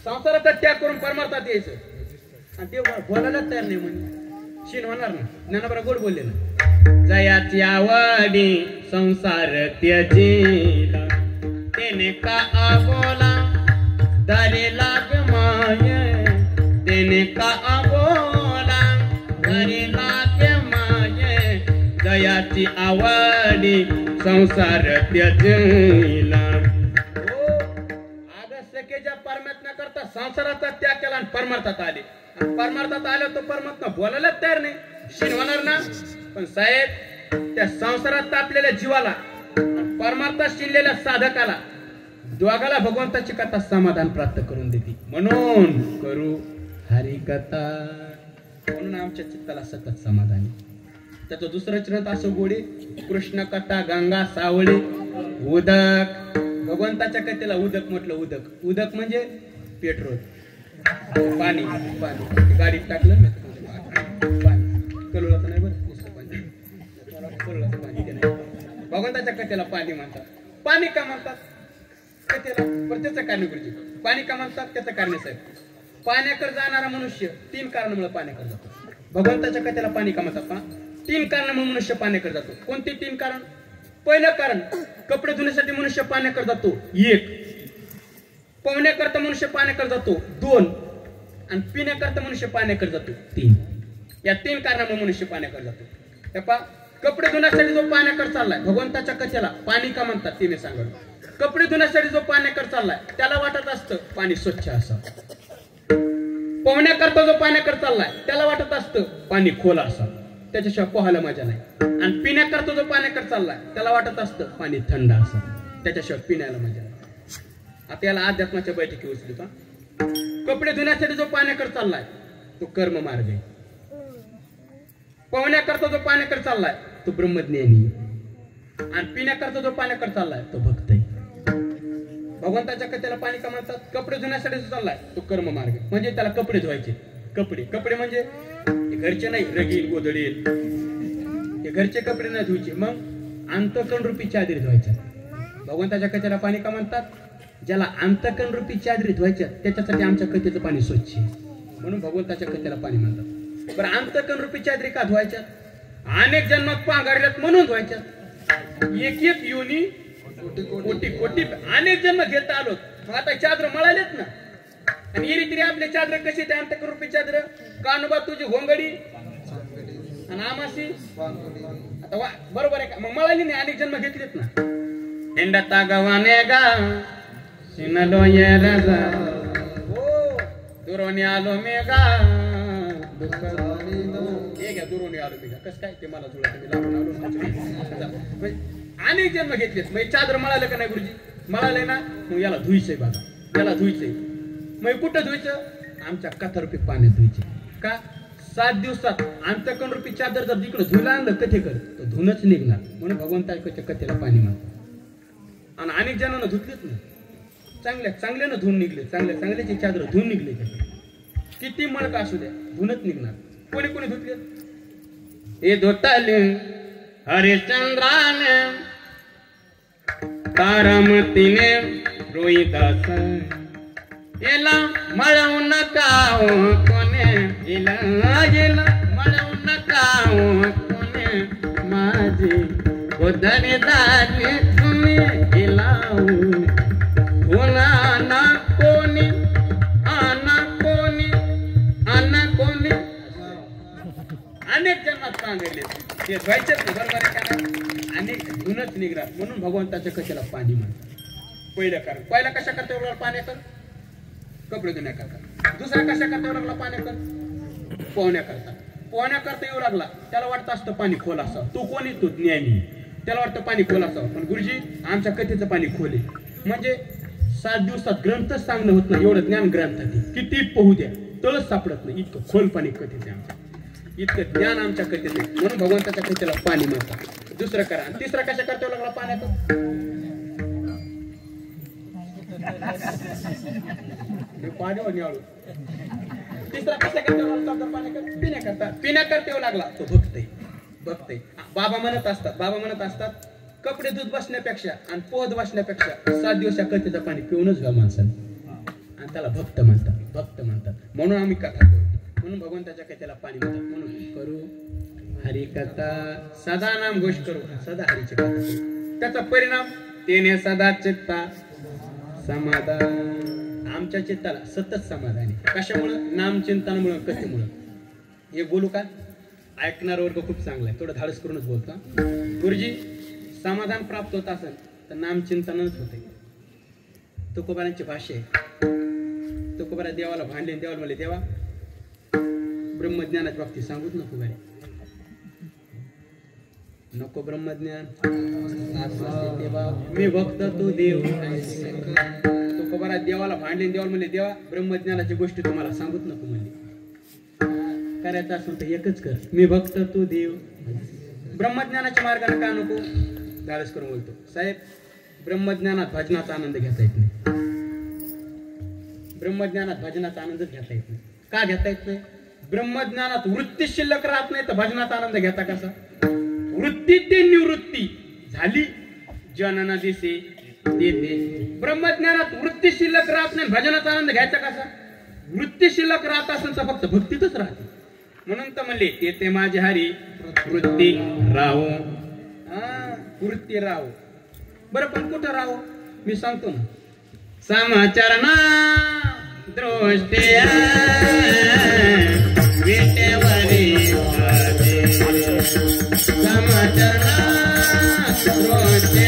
संसाराचा त्याग करून परमार्थात यायचं आणि ते बोलायला तयार नाही म्हणजे शीन होणार नाही. ज्ञानोबा गोड बोलले ना जयाची आवडी संसार त्यजीला तेने का बोला दारे लाग माये तेने का बोला दारे लाग माये जयाची आवडी संसार त्यजीला. सखेच्या परमात्म्या करता संसाराचा त्याग केला आणि परमार्थात आले परमार्थात आलं तो परमात्मा बोलायला तयार नाही शीन होणार ना. पण साहेब त्या संसारात तापलेल्या जीवाला परमार्थात शिरलेल्या साधकाला दोघाला भगवंताची कथा समाधान प्राप्त करून देते म्हणून करू हरिकथा. म्हणून आमच्या चित्ताला सतत समाधानी. त्याचं दुसरं चरण असं गोडे कृष्ण कथा गंगा सावळे उदक भगवंताच्या कथेला उदक म्हटलं. उदक उदक म्हणजे पेट्रोल पाणी पाणी गाडीत टाकलं पाणी कलोळाचं नाही बरं कलोळाचं पाणी ते नाही. भगवंताच्या कथेला पाणी म्हणतात. पाणी का म्हणतात कथेला पण त्याचं कारण गुरुजी पाणी का म्हणतात त्याचं कारण साहेब पाण्याकडे जाणारा मनुष्य 3 कारणामुळे पाण्याकडे जातो. भगवंताच्या कथेला पाणी का म्हणतात पहा 3 कारणामुळे मनुष्य पाण्याकडे जातो. कोणती 3 कारण? पहिलं कारण कपडे धुण्यासाठी मनुष्य पाण्याकडे जातो 1 पोहण्याकरता मनुष्य पाण्याकडे जातो 2 आणि पिण्याकरता मनुष्य पाण्याकडे जातो 3. या 3 कारणामुळे मनुष्य पाण्याकडे जातो. कपडे धुण्यासाठी जो पाण्याकडे चाललाय भगवंताच्या कथेला पाणी का म्हणतात ते मी सांगतो. कपडे धुण्यासाठी जो पाण्याकडे चाललाय त्याला वाटत असतं पाणी स्वच्छ असावं. पोहण्याकरता जो पाण्याकडे चाललाय त्याला वाटत असतं पाणी खोल असावं त्याच्याशिवाय पोहायला मजा नाही. आणि पिण्याकरता जो पाण्याकडे चाललाय त्याला वाटत असतं पाणी थंड असावं त्याच्याशिवाय पिण्याला मजा नाही. आता याला अध्यात्माच्या बैठकी उचलू का. कपडे धुण्यासाठी जो पाण्याकडे चाललाय तो कर्म मार्ग आहे. पोहण्याकरता जो पाण्याकडे चाललाय तो ब्रह्मज्ञानी आणि पिण्याकरता जो पाण्याकडे चाललाय तो भक्त आहे. भगवंताच्या कथेला पाणी का म्हणतात? कपडे धुण्यासाठी जो चाललाय तो कर्म मार्ग म्हणजे त्याला कपडे धुवायचे. कपडे कपडे म्हणजे घरचे नाही रगील गोधडील हे घरचे कपडे नाही धुवायचे मग अंतकण रूपी चादरी धुवायच्या. भगवंताच्या कथेला पाणी का म्हणतात? ज्याला अंतकण रूपी चादरी धुवायच्या त्याच्यासाठी आमच्या कथेचं पाणी स्वच्छ आहे म्हणून भगवंताच्या कथेला पाणी म्हणतात. बरं अंतकण रूपी चादरी का धुवायच्या? अनेक जन्मात पांघरल्यात म्हणून धुवायच्या. एक एक योनी कोटी कोटी अनेक जन्म घेता आलो मग आता चादर मळालेत ना. आणि येरी तरी आपले चादर कशी ते अंतकण रूपी चादर कानुबा तुझी घोंगडी आणि आमाशी आता बरोबर आहे का? मग मळाली नाही अनेक जन्म घेतलेत ना. हिंडता गवाने गा सिनलो ये रजा हो दुरोनी आलो मेगा दुरोनी आलो मेगा कस काय ते मला जुळत अनेक जन्म घेतलेत. मग चादर मळालं का नाही गुरुजी? मळालंय ना मग याला धुईचंय बघा याला धुईचंय. मग कुठं धुईचं? आमच्या कथारूपी पाण्यात धुईचे का? 7 दिवसात अंतकण रूपी चादर जर जिकडे धुला आणलं कथेकडे तर धुनच निघणार म्हणून भगवंताच्या कथेला पाणी म्हणतात. आणि अनेक जणांना धुतलेच नाही चांगल्यानं धुवून निघले चांगल्याची चादर धुवून निघले किती मळक असू द्या धुनच निघणार. कोणी कोणी धुतले? हे धोताले हरिश्चंद्राने तारामतीने रोहिदास याला मळवू नका कोणे याला मळवू नका कोणे माझे गोधरी दागे तुम्ही हिलावू ना कोणी आना कोणी अनेक जन्मात पांघरले ते धुवायचेच ना बरोबर आहे का? अनेक धुनच निघणार म्हणून भगवंताच्या कथेला पाणी म्हणतात. पहिलं कारण पहिला कशा करता पाण्याकर कपडे धुण्याकरता. दुसरा कशा करता लागला पाण्याकर पोहण्याकरता. पोहण्याकरता येऊ लागला त्याला वाटतं असतं पाणी खोल असावं. तो कोणी तो ज्ञानी त्याला वाटतं पाणी खोल असावं. पण गुरुजी आमच्या कथेचं पाणी खोल आहे म्हणजे 7 दिवसात ग्रंथच सांगणं होत नाही एवढं ज्ञान ग्रंथात किती पोहू द्या तळच सापडत नाही इतकं खोल पाणी कथेचे आमच्या इतकं ज्ञान आमच्या कथेचे म्हणून भगवंताच्या कथेला पाणी म्हणतात. दुसरं करा. तिसरा कशा करता लागला पाण्याचा पाणी निवडू तिसरा कसा करता पिण्याकरता येऊ लागला तो भक्त आहे बाबा म्हणत असतात कपडे दूध बसण्यापेक्षा आणि पोहत बसण्यापेक्षा 7 दिवस कथेचं पाणी पिऊनच घ्या माणसाने आणि त्याला भक्त म्हणतात म्हणून आम्ही कथा करू म्हणून भगवंताच्या कथेला पाणी म्हणतात म्हणून करू हरिकथा सदा नाम घोष करू सदा हरीची कथा करू त्याचा परिणाम तेने सदा चित्ता समाधान आमच्या चित्ताला सतत समाधान आहे कशामुळं नामचिंतनामुळं कथेमुळं हे बोलू का ऐकणार वर्ग खूप चांगला आहे थोडं धाडस करूनच बोलतो गुरुजी समाधान प्राप्त होत असेल तर नामचिंतनच होते तुकोबारांची भाषा आहे तुकोबारा देवाला भांडले देवाला म्हणले देवा ब्रह्मज्ञानाच्या बाबतीत सांगूच नको गाडी नको ब्रह्मज्ञान देवा मी भक्त तू देव तुकोबारा देवाला भांडले देवाला म्हणले देवा ब्रह्मज्ञानाची गोष्टी तुम्हाला सांगूच नको म्हणले करायचं असेल तर एकच कर मी भक्त तू देव ब्रह्मज्ञानाच्या मार्गाने का नको धाडस करून बोलतो साहेब ब्रह्मज्ञानात भजनाचा आनंद घेता येत नाही ब्रह्मज्ञानात भजनाचा आनंदच घेता येत नाही का घेता येत नाही ब्रह्मज्ञानात वृत्ती शिल्लक राहत नाही तर भजनाचा आनंद घेता कसा वृत्ती ते निवृत्ती झाली जनना दिसे देते ब्रह्मज्ञानात वृत्ती शिल्लक राहत नाही भजनाचा आनंद घ्यायचा कसा वृत्ती शिल्लक राहत असेल तर फक्त भक्तीतच राहते म्हणून तर म्हणले ते माझे हरी वृत्ती राहो वृत्ती राहो बरं पण कुठं राहो मी सांगतो ना समाचरणा दृष्टी विटेवरी समाचरणा दृष्टी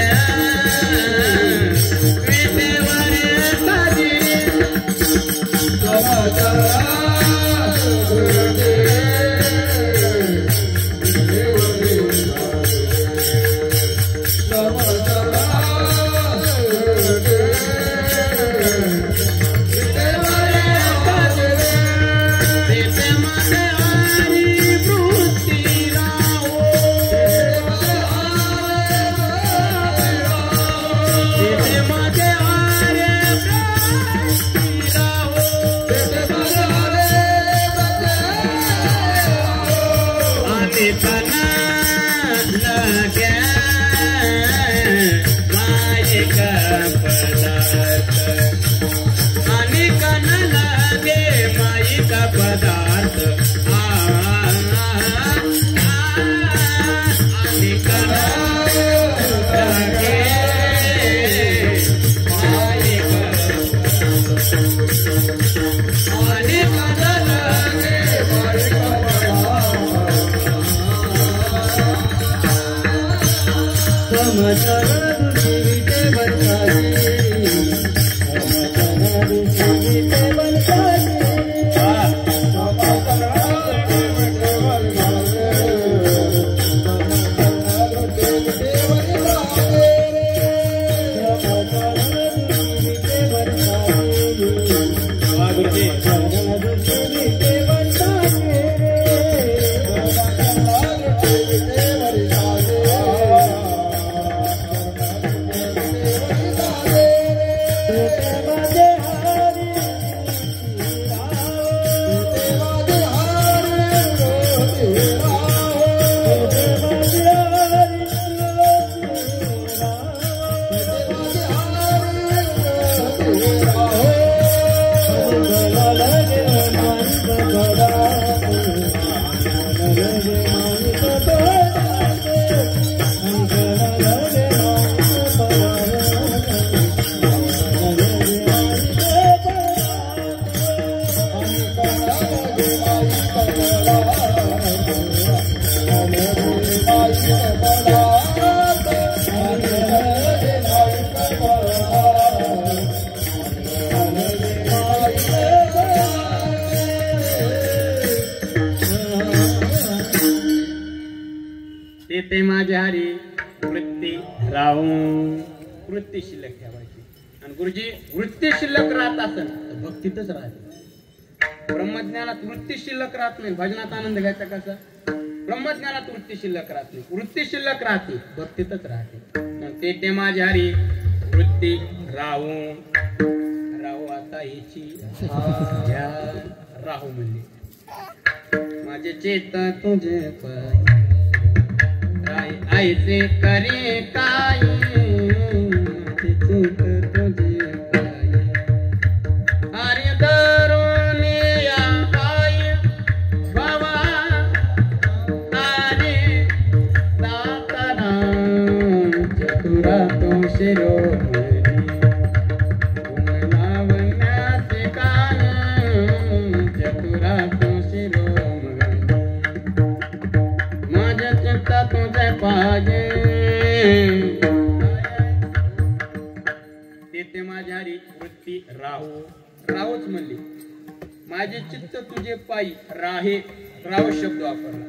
ते माझे हरी वृत्ती राहू वृत्ती शिल्लक ठेवायची आणि गुरुजी वृत्ती शिल्लक राहत असेल तर भक्तीतच राहते ब्रह्मज्ञानात वृत्ती शिल्लक राहत नाही भजनात आनंद घ्यायचा कसा ब्रह्मज्ञानात वृत्ती शिल्लक राहत नाही वृत्ती शिल्लक राहते भक्तीतच राहते ते माझे हरी वृत्ती राहू ताईची या राहू म्हणले माझे चेत तुझे पायी आईचे करे काय माझे चेत तुझे पायी अरे दरून या पायी बाबा अरे दातारा चतुरा तो शिरोमणी लावण्याचे कान चतुरा तो शिरोमणी माझ्या चिंता तुझे पागे तेथे माझ्या हरी वृत्ती राहूच म्हणली माझे चित्त तुझे पायी राहे राहू शब्द वापरला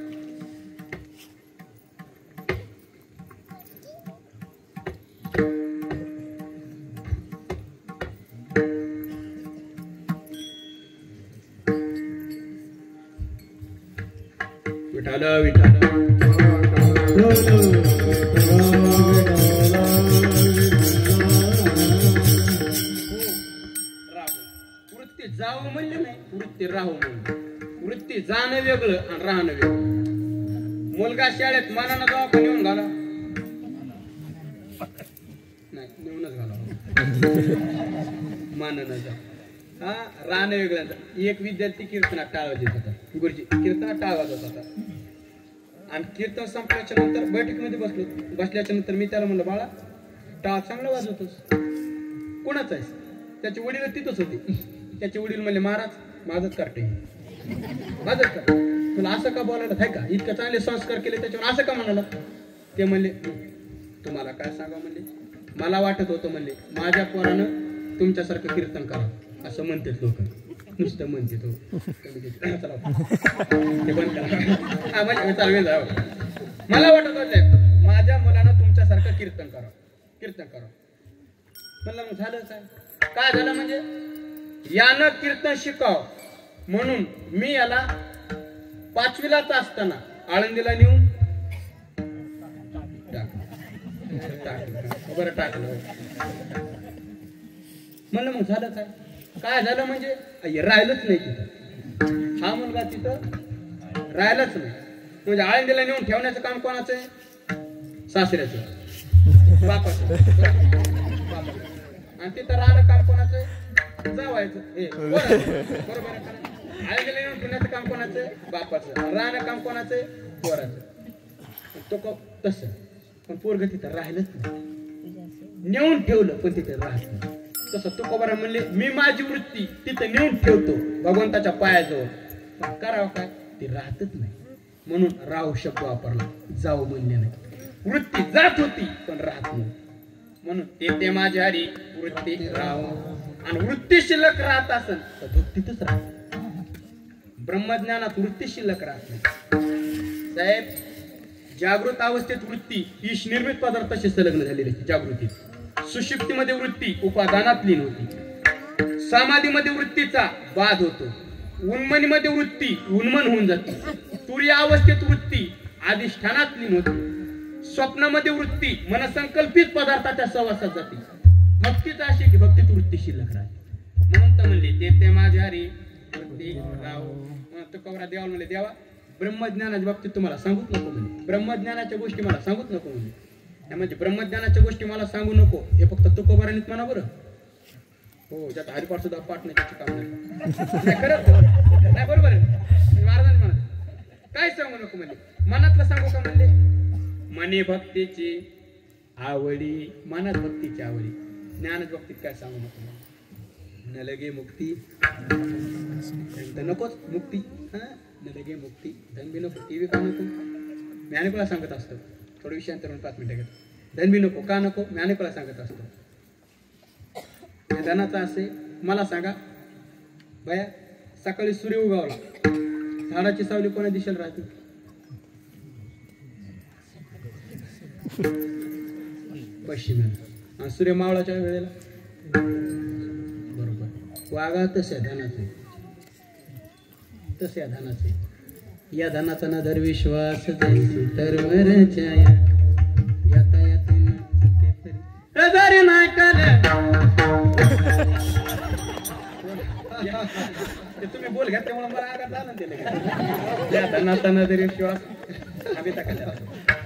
विठाल विठाल वृत्ती जावं म्हणले नाही वृत्ती राहू म्हणले वृत्ती जाणं वेगळं आणि राहणं वेगळं मुलगा शाळेत मनानं जावा का नेऊन घाला नाही नेऊनच घाला मानानं जा हा राहणं वेगळं एक विद्यार्थी कीर्तनात टाळवा देत होता गुरुजी कीर्तनात टाळवा जात होता आणि कीर्तन संपल्याच्या नंतर बैठकीमध्ये बसल्याच्या नंतर मी त्याला म्हणलं बाळा टाळ चांगला वाजवतोस कोणाचा आहेस त्याचे वडील तिथंच होते त्याचे वडील म्हणले महाराज माझंच कार्टे माझंच का तुला असं का बोलायला आहे का इतकं चांगले संस्कार केले त्याच्यावर असं का म्हणाला ते म्हणले तुम्हाला काय सांगा म्हणले मला वाटत होतं म्हणले माझ्या पोरानं तुमच्यासारखं कीर्तन करा असं म्हणतात लोक नुसतं म्हणते तो ते बंद करा मला वाटत होतं माझ्या मुलानं तुमच्यासारखं कीर्तन करा म्हणलं मग झालं काय झालं म्हणजे यानं कीर्तन शिकाव म्हणून मी याला 5वीलाच असताना आळंदीला नेऊन बरं टाकलं म्हणलं मग झालं काय झालं म्हणजे राहिलंच नाही तिथं हा मुलगा तिथं राहिलाच नाही म्हणजे आळंदीला नेऊन ठेवण्याचं काम कोणाचं आहे सासऱ्याचं बापाचं आणि तिथं राहणं काम कोणाचं आहे जावायचं बरोबर आळंदीला नेऊन ठेवण्याचं काम कोणाचं आहे बापाचं राहणं काम कोणाचं आहे पोराचं तो तसं पण पोरग तिथं राहिलंच नाही नेऊन ठेवलं पण तिथे राहत नाही तसं तुकोबाराम म्हणले मी माझी वृत्ती तिथे नेऊन ठेवतो भगवंताच्या पायाजवळ पण करावं काय ती राहतच नाही म्हणून राव शब्द वापरला जाऊ म्हणले नाही वृत्ती जात होती पण राहत नाही म्हणून ते माझ्या हरी वृत्ती राव आणि वृत्ती शिल्लक राहत असेल तर भक्तीतच राहत ब्रह्मज्ञानात वृत्ती शिल्लक राहत नाही साहेब जागृत अवस्थेत वृत्ती ईश निर्मित पदार्थाशी संलग्न झालेली जागृतीत सुषुप्तीमध्ये वृत्ती उपादानात लीन होती समाधीमध्ये वृत्तीचा बाध होतो उन्मनीमध्ये वृत्ती उन्मन होऊन जाते तुरीय अवस्थेत वृत्ती अधिष्ठानात लीन होते स्वप्नामध्ये वृत्ती मनसंकल्पित पदार्थाच्या सहवासात जाते भक्तीच अशी की भक्तीत वृत्ती शिल्लक राहते म्हणून तर म्हणले ते माझ्या हरी वृत्ती राव तुकोबरा देवाला म्हणले देवा ब्रह्मज्ञानाच्या बाबतीत तुम्हाला सांगूच नको म्हणजे ब्रह्मज्ञानाच्या गोष्टी मला सांगूच नको म्हणजे म्हणजे ब्रह्मज्ञानाच्या गोष्टी मला सांगू नको हे फक्त तुकोबारांनीच म्हणा बरं हो ज्याचा हरिपाठ सुद्धा पाठ नाही त्याचे काम नाही खरंच नाही बरोबर आहे महाराजांनी म्हणा काय सांगू नको म्हणजे मनातलं सांगू का म्हणले मने भक्तीची आवडी मनात भक्तीची आवडी ज्ञानाच्या बाबतीत काय सांगू नको न लगे मुक्ती नकोच मुक्ती हा न लगे मुक्ती धन बी नको ती बी का नको मी अनेकला सांगत असतो थोडं विषयांतर 5 मिनिटं घेतो धन बी नको का नको मी अनेकला सांगत असतो धनाचा असे मला सांगा बया सकाळी सूर्य उगवला झाडाची सावली कोणा दिशेला राहते पश्चिमेला आणि सूर्य मावळाच्या वेळेला बरोबर वागा तसे धनाचे तसे धनाचे या धनाचा ना धर विश्वास तर वरच्या ते तुम्ही बोल घ्या त्यामुळे मला आघात आनंद दिले नसताना तरी विश्वास आम्ही टाकायचा